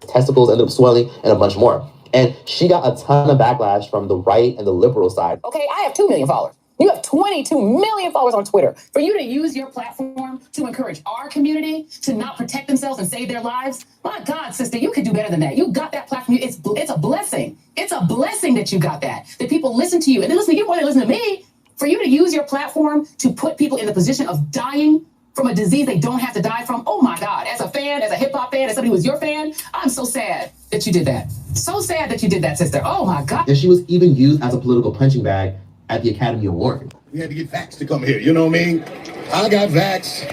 Speaker 14: Testicles ended up swelling and a bunch more. And she got a ton of backlash from the right and the liberal side.
Speaker 6: Okay, I have 2 million followers. You have 22 million followers on Twitter. For you to use your platform to encourage our community to not protect themselves and save their lives, my God, sister, you could do better than that. You got that platform. It's a blessing. It's a blessing that you got that people listen to you. And they listen to you more than they listen to me. For you to use your platform to put people in the position of dying from a disease they don't have to die from. Oh my God, as a fan, as a hip hop fan, as somebody who's your fan, I'm so sad that you did that. So sad that you did that, sister. Oh my God.
Speaker 14: And she was even used as a political punching bag at the Academy Award.
Speaker 8: We had to get vax to come here, you know what I mean? I got vax.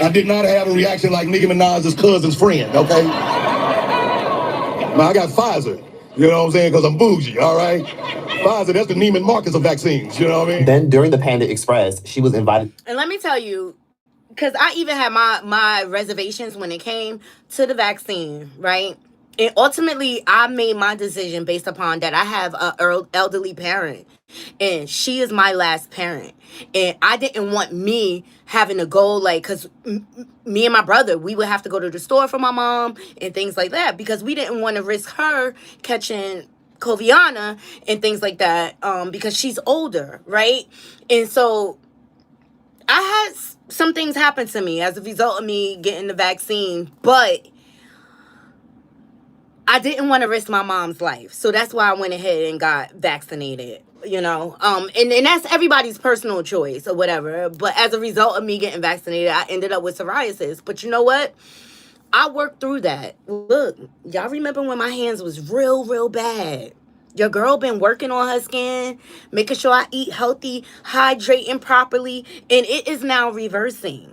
Speaker 3: I did not have a reaction like Nicki Minaj's cousin's friend, okay? Now, I got Pfizer, you know what I'm saying, because I'm bougie, all right? Pfizer, that's the Neiman Marcus of vaccines, you know what I mean?
Speaker 14: Then during the Panda Express, she was invited.
Speaker 1: And let me tell you, because I even had my reservations when it came to the vaccine, right? And ultimately, I made my decision based upon that I have an elderly parent. And she is my last parent. And I didn't want me having to go, like, because me and my brother, we would have to go to the store for my mom and things like that. Because we didn't want to risk her catching Coviana and things like that. Because she's older, right? And so I had some things happen to me as a result of me getting the vaccine. But I didn't want to risk my mom's life. So that's why I went ahead and got vaccinated, you know. And that's everybody's personal choice or whatever. But as a result of me getting vaccinated, I ended up with psoriasis. But you know what? I worked through that. Look, y'all remember when my hands was real bad? Your girl been working on her skin, making sure I eat healthy, hydrating properly, and it is now reversing.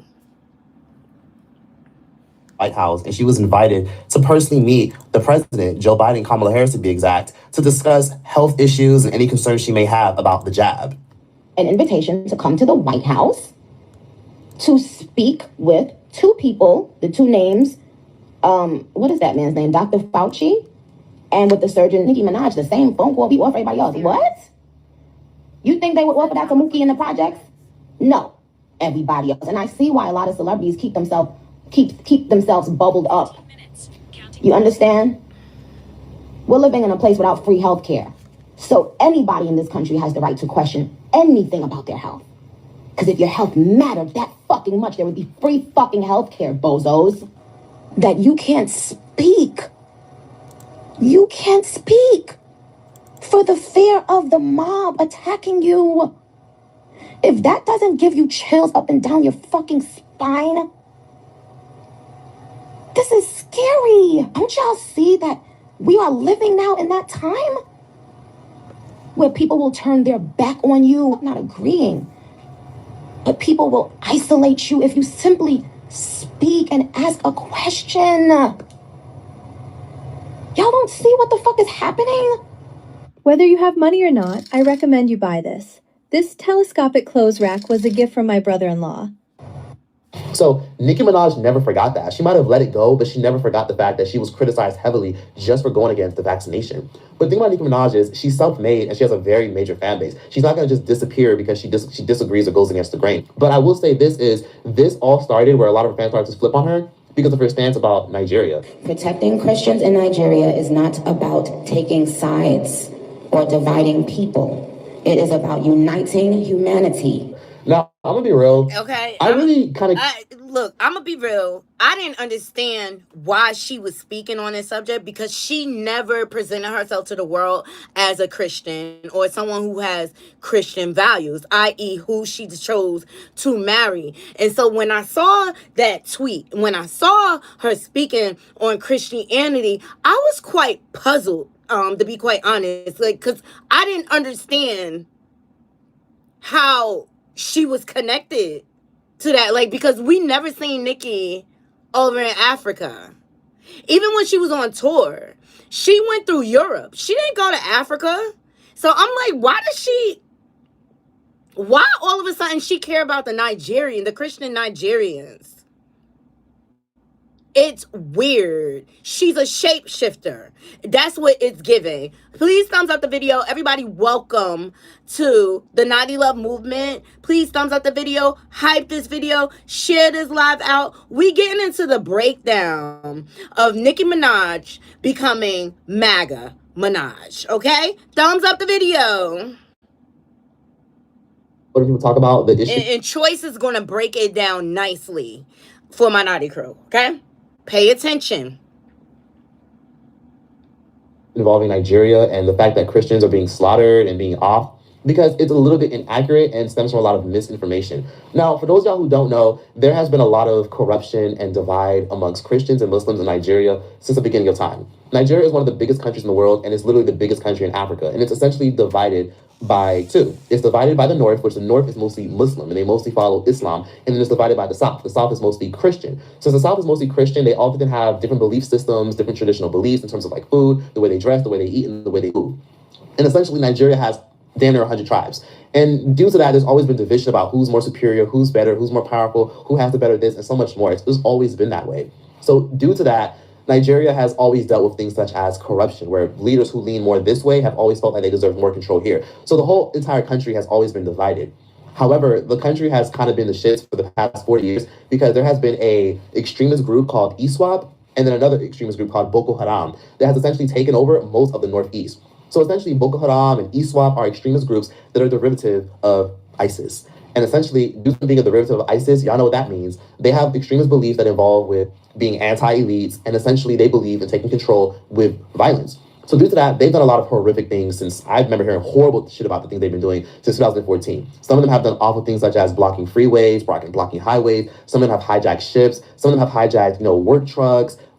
Speaker 14: White House, and she was invited to personally meet the president, Joe Biden, Kamala Harris to be exact, to discuss health issues and any concerns she may have about the jab.
Speaker 15: An invitation to come to the White House to speak with two people, the two names, what is that man's name? Dr. Fauci, and with the surgeon, Nicki Minaj, the same phone call we offer everybody else. What? You think they would offer that to Mookie in the projects? No, everybody else. And I see why a lot of celebrities keep themselves bubbled up. You understand? We're living in a place without free health care. So anybody in this country has the right to question anything about their health. Because if your health mattered that fucking much, there would be free fucking health care, bozos. That you can't speak. You can't speak for the fear of the mob attacking you. If that doesn't give you chills up and down your fucking spine, this is scary. Don't y'all see that we are living now in that time where people will turn their back on you, not agreeing, but people will isolate you if you simply speak and ask a question. Y'all don't see what the fuck is happening?
Speaker 8: Whether you have money or not, I recommend you buy this. This telescopic clothes rack was a gift from my brother-in-law.
Speaker 14: So Nicki Minaj never forgot that. She might have let it go, but she never forgot the fact that she was criticized heavily just for going against the vaccination. But the thing about Nicki Minaj is she's self-made and she has a very major fan base. She's not going to just disappear because she disagrees or goes against the grain. But I will say this all started where a lot of her fans started to flip on her because of her stance about Nigeria.
Speaker 15: Protecting Christians in Nigeria is not about taking sides or dividing people. It is about uniting humanity.
Speaker 14: Now, I'm gonna be real.
Speaker 1: Okay.
Speaker 14: I really kind of...
Speaker 1: Look, I'm gonna be real. I didn't understand why she was speaking on this subject because she never presented herself to the world as a Christian or someone who has Christian values, i.e. who she chose to marry. And so when I saw that tweet, when I saw her speaking on Christianity, I was quite puzzled, to be quite honest. Like, because I didn't understand how she was connected to that, like, because we never seen Nicki over in Africa. Even when she was on tour, she went through Europe. She didn't go to Africa. So I'm like, why all of a sudden she care about the Christian Nigerians? It's weird. She's a shapeshifter. That's what it's giving. Please thumbs up the video. Everybody, welcome to the Knotty Love movement. Please thumbs up the video. Hype this video. Share this live out. We getting into the breakdown of Nicki Minaj becoming MAGA Minaj. Okay? Thumbs up the video.
Speaker 14: What do people talk about? The issue.
Speaker 1: And Choice is going to break it down nicely for my Knotty crew. Okay? Pay attention.
Speaker 14: Involving Nigeria and the fact that Christians are being slaughtered and being off, because it's a little bit inaccurate and stems from a lot of misinformation. Now, for those of y'all who don't know, there has been a lot of corruption and divide amongst Christians and Muslims in Nigeria since the beginning of time. Nigeria is one of the biggest countries in the world, and it's literally the biggest country in Africa, and it's essentially divided by two. It's divided by the north, which the north is mostly Muslim and they mostly follow Islam, and then it's divided by the south. The south is mostly Christian. Since the south is mostly Christian, they often have different belief systems, different traditional beliefs in terms of like food, the way they dress, the way they eat, and the way they move. And essentially, Nigeria has damn near 100 tribes. And due to that, there's always been division about who's more superior, who's better, who's more powerful, who has the better this, and so much more. It's always been that way. So due to that, Nigeria has always dealt with things such as corruption, where leaders who lean more this way have always felt like they deserve more control here. So the whole entire country has always been divided. However, the country has kind of been the shits for the past 40 years because there has been a extremist group called ISWAP and then another extremist group called Boko Haram that has essentially taken over most of the Northeast. So essentially, Boko Haram and ISWAP are extremist groups that are derivative of ISIS. And essentially, due to being a derivative of ISIS, y'all know what that means. They have extremist beliefs that involve with being anti-elites, and essentially they believe in taking control with violence. So due to that, they've done a lot of horrific things since I remember hearing horrible shit about the things they've been doing since 2014. Some of them have done awful things such as blocking freeways, blocking highways. Some of them have hijacked ships. Some of them have hijacked,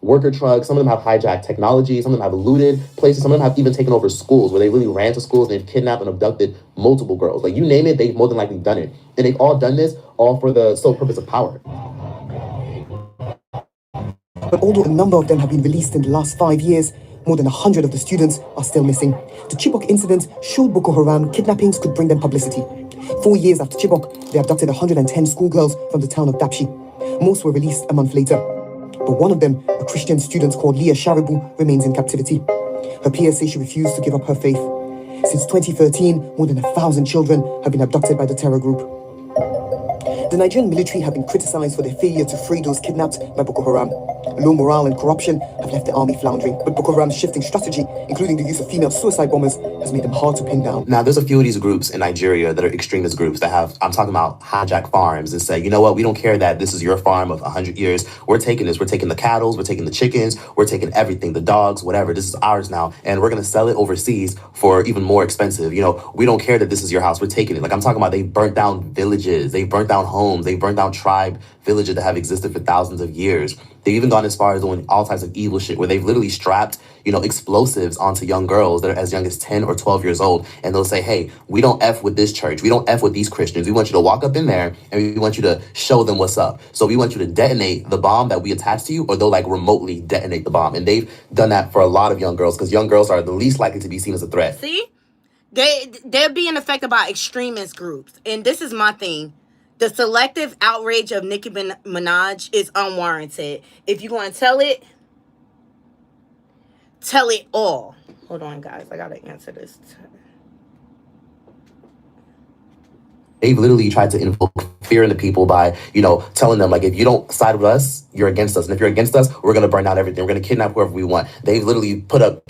Speaker 14: worker trucks. Some of them have hijacked technology. Some of them have looted places. Some of them have even taken over schools where they really ran to schools and they've kidnapped and abducted multiple girls. Like you name it, they've more than likely done it. And they've all done this all for the sole purpose of power.
Speaker 5: But although a number of them have been released in the last 5 years, more than 100 of the students are still missing. The Chibok incident showed Boko Haram kidnappings could bring them publicity. 4 years after Chibok, they abducted 110 schoolgirls from the town of Dapchi. Most were released a month later. But one of them, a Christian student called Leah Sharibu, remains in captivity. Her peers say she refused to give up her faith. Since 2013, more than 1,000 children have been abducted by the terror group. The Nigerian military have been criticized for their failure to free those kidnapped by Boko Haram. Low morale and corruption have left the army floundering, but Boko Haram's shifting strategy, including the use of female suicide bombers, has made them hard to pin down.
Speaker 14: Now, there's a few of these groups in Nigeria that are extremist groups that have, I'm talking about hijack farms and say, you know what, we don't care that this is your farm of 100 years. We're taking this. We're taking the cattle, we're taking the chickens, we're taking everything, the dogs, whatever. This is ours now, and we're going to sell it overseas for even more expensive. We don't care that this is your house. We're taking it. Like I'm talking about, they burnt down villages, they burnt down homes, they burnt down tribe villages that have existed for thousands of years. They've even gone as far as doing all types of evil shit where they've literally strapped, explosives onto young girls that are as young as 10 or 12 years old. And they'll say, hey, we don't F with this church. We don't F with these Christians. We want you to walk up in there and we want you to show them what's up. So we want you to detonate the bomb that we attach to you, or they'll remotely detonate the bomb. And they've done that for a lot of young girls because young girls are the least likely to be seen as a threat.
Speaker 1: See? They're being affected by extremist groups. And this is my thing. The selective outrage of Nicki Minaj is unwarranted. If you're going to tell it all. Hold on, guys. I got to answer this.
Speaker 14: They've literally tried to invoke fear in the people by, telling them, if you don't side with us, you're against us. And if you're against us, we're going to burn out everything. We're going to kidnap whoever we want. They've literally put up,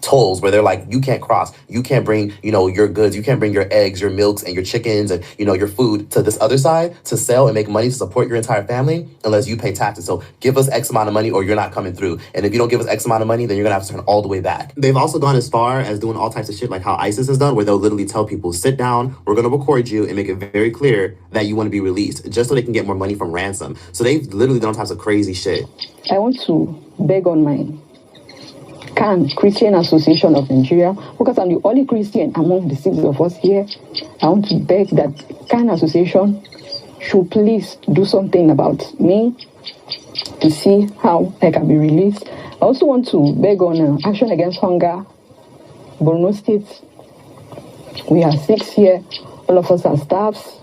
Speaker 14: tolls where they're like, you can't cross, you can't bring, your goods, you can't bring your eggs, your milks, and your chickens, and, your food to this other side to sell and make money to support your entire family unless you pay taxes. So give us X amount of money or you're not coming through. And if you don't give us X amount of money, then you're gonna have to turn all the way back. They've also gone as far as doing all types of shit like how ISIS has done, where they'll literally tell people, sit down, we're gonna record you and make it very clear that you want to be released just so they can get more money from ransom. So they've literally done all types of crazy shit.
Speaker 9: I want to beg on my Christian Association of Nigeria, because I'm the only Christian among the 6 of us here. I want to beg that Association should please do something about me to see how I can be released. I also want to beg on Action Against Hunger, Borno State. We are 6 here. All of us are staffs.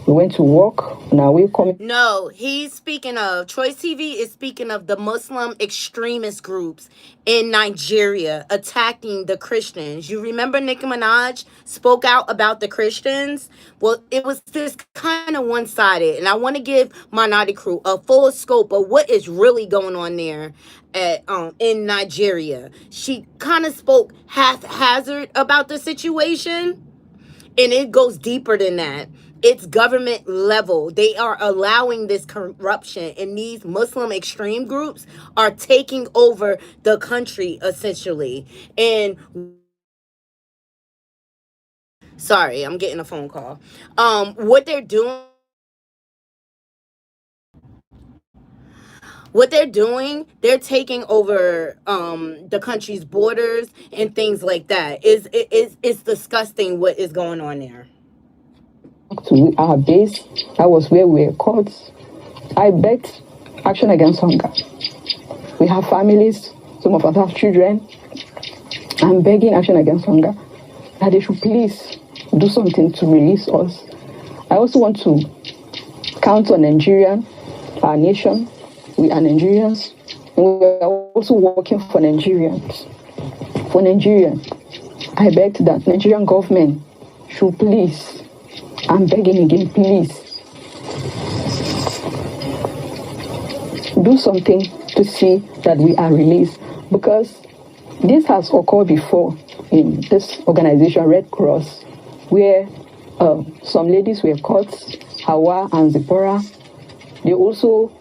Speaker 9: We went to work. Now we're coming.
Speaker 1: No, he's speaking of, Choice TV is speaking of the Muslim extremist groups in Nigeria attacking the Christians. You remember Nicki Minaj spoke out about the Christians? Well, it was this kind of one-sided. And I want to give my Knotty crew a full scope of what is really going on there in Nigeria. She kind of spoke haphazard about the situation. And it goes deeper than that. It's government level. They are allowing this corruption, and these Muslim extreme groups are taking over the country essentially. And sorry, I'm getting a phone call. what they're doing, they're taking over the country's borders and things like that. It's disgusting what is going on there.
Speaker 9: To our base, that was where we were caught. I begged action against hunger. We have families, some of us have children. I'm begging action against hunger, that they should please do something to release us. I also want to count on Nigeria, our nation. We are Nigerians, and we are also working for Nigerians. For Nigerians, I beg that Nigerian government should please, I'm begging again, please, do something to see that we are released, because this has occurred before in this organization, Red Cross, where some ladies were caught, Hawa and Zipporah. They also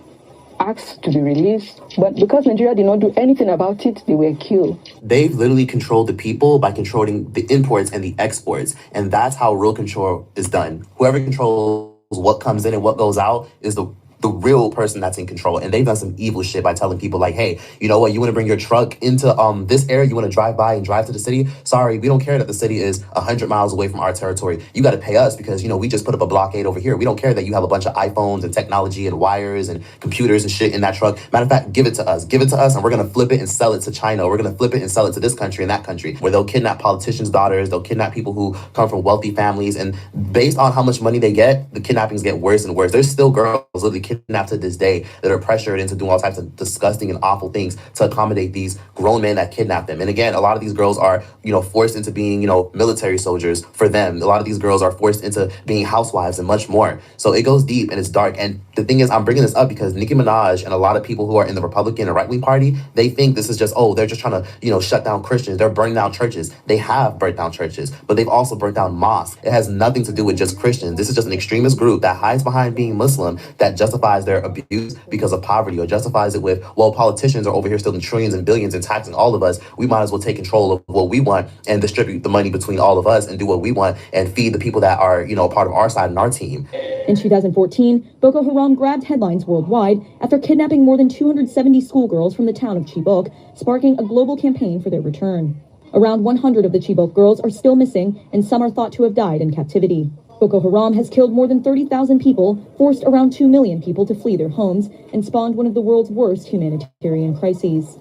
Speaker 9: asked to be released, but because Nigeria did not do anything about it, they were killed.
Speaker 14: They've literally controlled the people by controlling the imports and the exports. And that's how real control is done. Whoever controls what comes in and what goes out is the real person that's in control. And they've done some evil shit by telling people like, hey, you know what, you want to bring your truck into this area, you want to drive by and drive to the city? Sorry, we don't care that the city is 100 miles away from our territory. You got to pay us because, you know, we just put up a blockade over here. We don't care that you have a bunch of iPhones and technology and wires and computers and shit in that truck. Matter of fact, give it to us. Give it to us, and we're going to flip it and sell it to China. We're going to flip it and sell it to this country and that country, where they'll kidnap politicians' daughters. They'll kidnap people who come from wealthy families. And based on how much money they get, the kidnappings get worse and worse. There's still girls literally kidnapped to this day that are pressured into doing all types of disgusting and awful things to accommodate these grown men that kidnap them. And again, a lot of these girls are, you know, forced into being, you know, military soldiers for them. A lot of these girls are forced into being housewives and much more. So it goes deep and it's dark. And the thing is, I'm bringing this up because Nicki Minaj and a lot of people who are in the Republican and right-wing party, they think this is just, oh, they're just trying to, you know, shut down Christians. They're burning down churches. They have burnt down churches, but they've also burnt down mosques. It has nothing to do with just Christians. This is just an extremist group that hides behind being Muslim that justifies their abuse because of poverty, or justifies it with, well, politicians are over here stealing trillions and billions and taxing all of us. We might as well take control of what we want and distribute the money between all of us and do what we want and feed the people that are, you know, part of our side and our team.
Speaker 10: In 2014, Boko Haram grabbed headlines worldwide after kidnapping more than 270 schoolgirls from the town of Chibok, sparking a global campaign for their return. Around 100 of the Chibok girls are still missing, and some are thought to have died in captivity. Boko Haram has killed more than 30,000 people, forced around 2 million people to flee their homes, and spawned one of the world's worst humanitarian crises.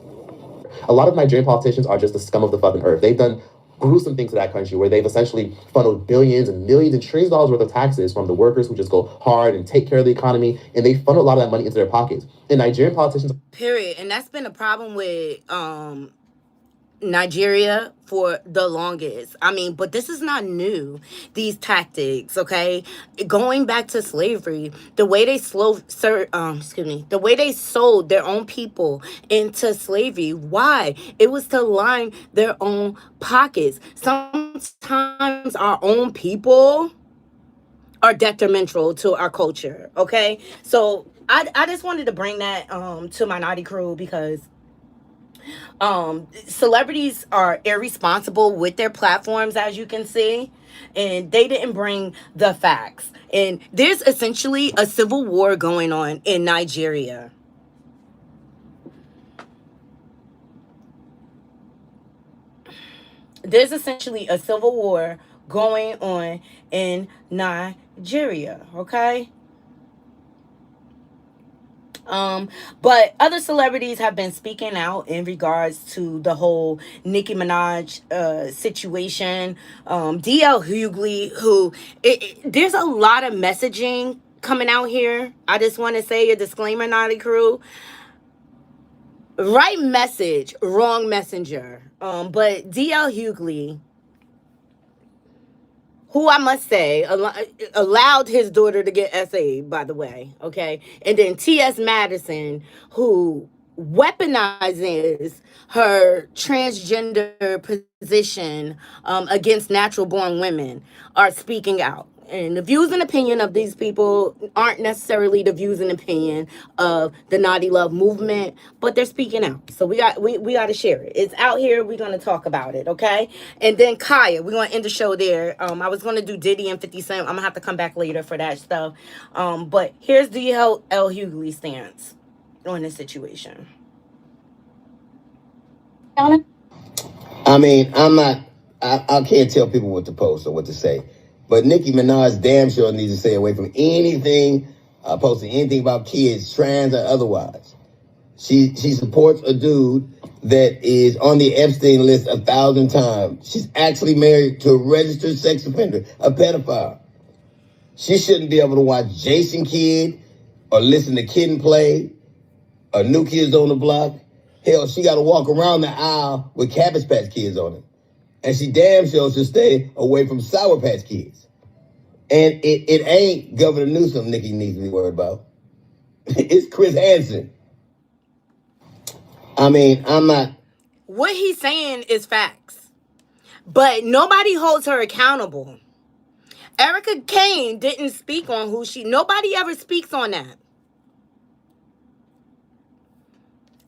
Speaker 14: A lot of Nigerian politicians are just the scum of the fucking earth. They've done gruesome things to that country where they've essentially funneled billions and millions and trillions of dollars worth of taxes from the workers who just go hard and take care of the economy, and they funnel a lot of that money into their pockets. And Nigerian politicians...
Speaker 1: Period. And that's been a problem with Nigeria for the longest. I mean, but this is not new, these tactics, okay? Going back to slavery, the way they the way they sold their own people into slavery. Why? It was to line their own pockets. Sometimes our own people are detrimental to our culture, okay? So I just wanted to bring that to my Knotty crew, because celebrities are irresponsible with their platforms, as you can see, and they didn't bring the facts. And there's essentially a civil war going on in Nigeria. There's essentially a civil war going on in Nigeria, okay? But other celebrities have been speaking out in regards to the whole Nicki Minaj situation. DL Hughley, who there's a lot of messaging coming out here. I just want to say a disclaimer, Knotty crew. Right message, wrong messenger. But DL Hughley, who I must say allowed his daughter to get SA'd, by the way, okay? And then T.S. Madison, who weaponizes her transgender position against natural-born women, are speaking out. And the views and opinion of these people aren't necessarily the views and opinion of the Naughty Love movement, but they're speaking out. So we got to share it. It's out here. We're going to talk about it, okay? And then Kaya, we're going to end the show there. I was going to do Diddy and 50 Cent. I'm going to have to come back later for that stuff. But here's the L. Hughley stance. on this situation.
Speaker 11: I mean, I can't tell people what to post or what to say, but Nicki Minaj damn sure needs to stay away from anything, posting anything about kids, trans or otherwise. She supports a dude that is on the Epstein list 1,000 times. She's actually married to a registered sex offender, a pedophile. She shouldn't be able to watch Jason Kidd or listen to Kid and Play or New Kids on the Block. Hell, she got to walk around the aisle with Cabbage Patch Kids on it. And she damn sure should stay away from Sour Patch Kids. And it ain't Governor Newsom Nicki needs to be worried about. It's Chris Hansen. I mean, I'm not...
Speaker 1: What he's saying is facts. But nobody holds her accountable. Erica Kane didn't speak on who she... Nobody ever speaks on that.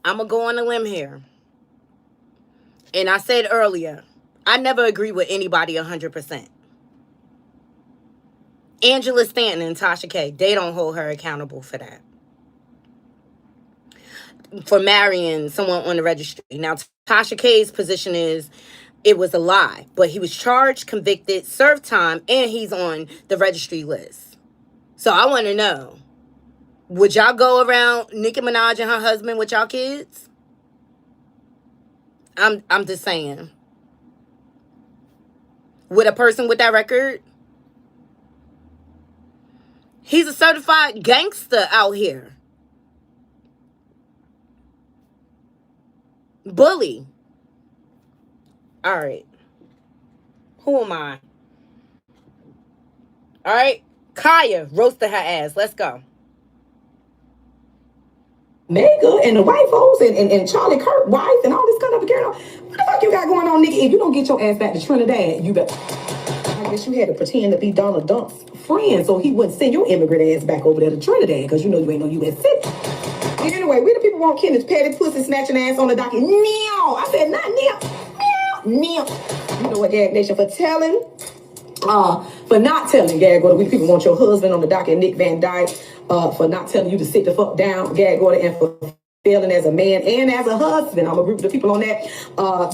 Speaker 1: I'm going to go on a limb here. And I said earlier, I never agree with anybody 100%. Angela Stanton and Tasha K, they don't hold her accountable for that. For marrying someone on the registry. Now, Tasha K's position is it was a lie. But he was charged, convicted, served time, and he's on the registry list. So I want to know, would y'all go around Nicki Minaj and her husband with y'all kids? I'm just saying. With a person with that record? He's a certified gangster out here. Bully. All right. Who am I? All right. Kaya roasted her ass. Let's go.
Speaker 9: MAGA and the white folks and Charlie Kirk wife and all this kind of girl. What the fuck you got going on, Nicki? If you don't get your ass back to Trinidad, you better. I guess you had to pretend to be Donald Duck's friend so he wouldn't send your immigrant ass back over there to Trinidad because you know you ain't no U.S. citizen. Anyway, we the people want Kenneth Petty pussy snatching ass on the docket. Meow. I said not meow. Meow. Meow. You know what, Gag Nation, for telling. For not telling, Gag Order, we the people want your husband on the docket, Nick Van Dyke, for not telling you to sit the fuck down, Gag Order, and for failing as a man and as a husband. I'm a group of the people on that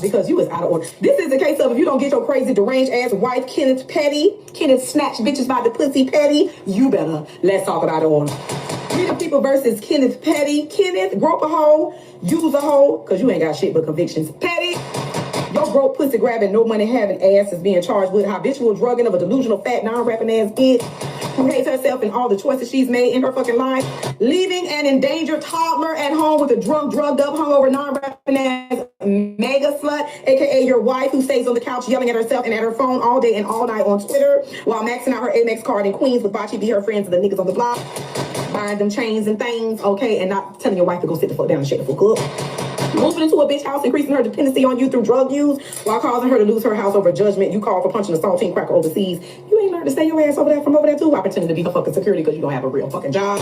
Speaker 9: because you was out of order. This is the case of if you don't get your crazy deranged ass wife, Kenneth Petty, Kenneth snatch bitches by the pussy Petty, you better. Let's talk about it on. We the people versus Kenneth Petty. Kenneth, grope a hoe, use a hoe, because you ain't got shit but convictions. Petty. Your broke pussy grabbing, no money having ass is being charged with habitual drugging of a delusional fat non-rapping ass bitch who hates herself and all the choices she's made in her fucking life. Leaving an endangered toddler at home with a drugged up, hungover non-rapping ass MAGA slut, aka your wife who stays on the couch yelling at herself and at her phone all day and all night on Twitter while maxing out her Amex card in Queens with Bocce be her friends and the niggas on the block. Buying them chains and things, okay, and not telling your wife to go sit the fuck down and shake the fuck up. Moving into a bitch house, increasing her dependency on you through drug use, while causing her to lose her house over judgment. You call for punching a saltine cracker overseas. You ain't learned to stay your ass over there from over there too, while pretending to be her fucking security because you don't have a real fucking job.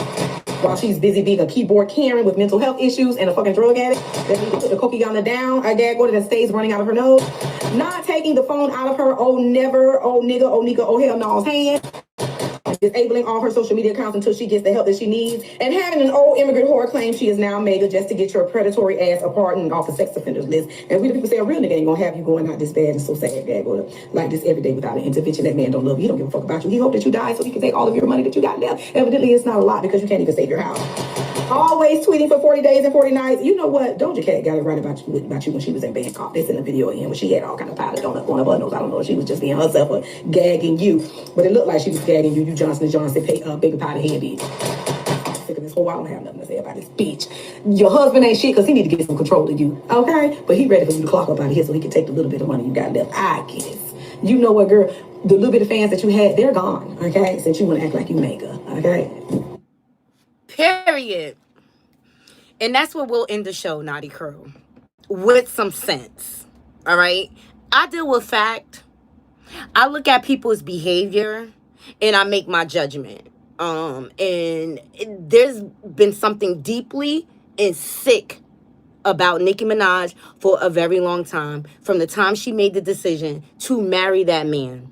Speaker 9: While she's busy being a keyboard Karen with mental health issues and a fucking drug addict that need to put the Coquiana down, a Gag Order that stays running out of her nose. Not taking the phone out of her oh never, oh nigga, oh hell no's hand. Disabling all her social media accounts until she gets the help that she needs, and having an old immigrant whore claim she is now MAGA just to get your predatory ass apart and off the sex offenders list. And we the people say a real nigga ain't gonna have you going out this bad and so sad, Gag Order, like this every day without an intervention. That man don't love you. He don't give a fuck about you. He hope that you die so he can take all of your money that you got left. Evidently, it's not a lot because you can't even save your house. Always tweeting for 40 days and 40 nights. You know what? Doja Cat got it right about you when she was in Bangkok. This in the video again when she had all kind of pile of donut on her butt nose. I don't know if she was just being herself or gagging you, but it looked like she was gagging you. You Johnson & Johnson baby powder head bitch. I'm sick of this whole. I don't have nothing to say about this bitch. Your husband ain't shit because he need to get some control of you, okay? But he ready for you to clock up out of here so he can take the little bit of money you got left. I guess. You know what, girl? The little bit of fans that you had, they're gone, okay? Since you want to act like you MAGA, okay?
Speaker 1: Period. And that's where we'll end the show, Knotty Crew. With some sense. All right? I deal with fact. I look at people's behavior and I make my judgment. There's been something deeply and sick about Nicki Minaj for a very long time, from the time she made the decision to marry that man.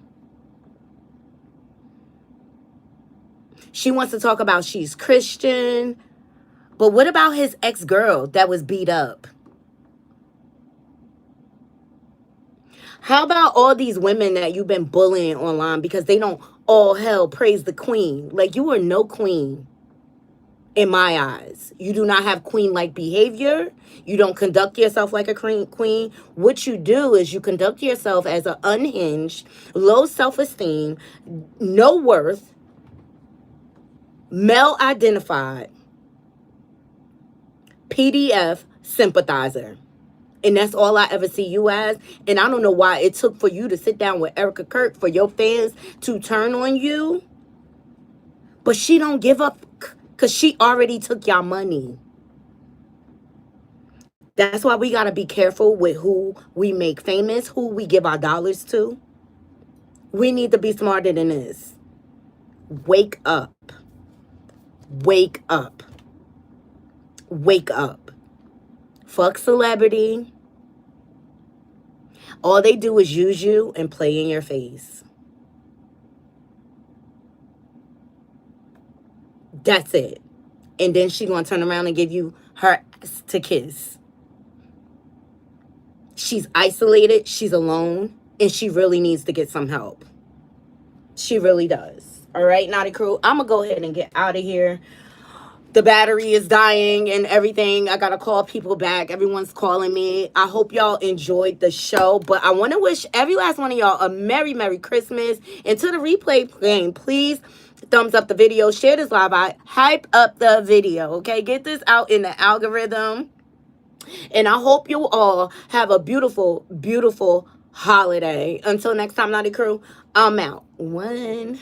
Speaker 1: She wants to talk about she's Christian. But what about his ex-girl that was beat up? How about all these women that you've been bullying online because they don't all hell praise the queen? Like, you are no queen in my eyes. You do not have queen-like behavior. You don't conduct yourself like a queen. What you do is you conduct yourself as an unhinged, low self-esteem, no worth, male-identified, PDF sympathizer. And that's all I ever see you as. And I don't know why it took for you to sit down with Erica Kirk for your fans to turn on you. But she don't give up because she already took y'all money. That's why we got to be careful with who we make famous, who we give our dollars to. We need to be smarter than this. Wake up. Wake up. Wake up. Fuck celebrity. All they do is use you and play in your face. That's it. And then she gonna turn around and give you her ass to kiss. She's isolated, she's alone, and she really needs to get some help. She really does. All right, Knotty Crew, I'm gonna go ahead and get out of here. The battery is dying and everything. I gotta call people back. Everyone's calling me. I hope y'all enjoyed the show. But I want to wish every last one of y'all a Merry, Merry Christmas. And to the replay game, please thumbs up the video. Share this live out. Hype up the video. Okay? Get this out in the algorithm. And I hope you all have a beautiful, beautiful holiday. Until next time, Knotty Crew, I'm out. 1.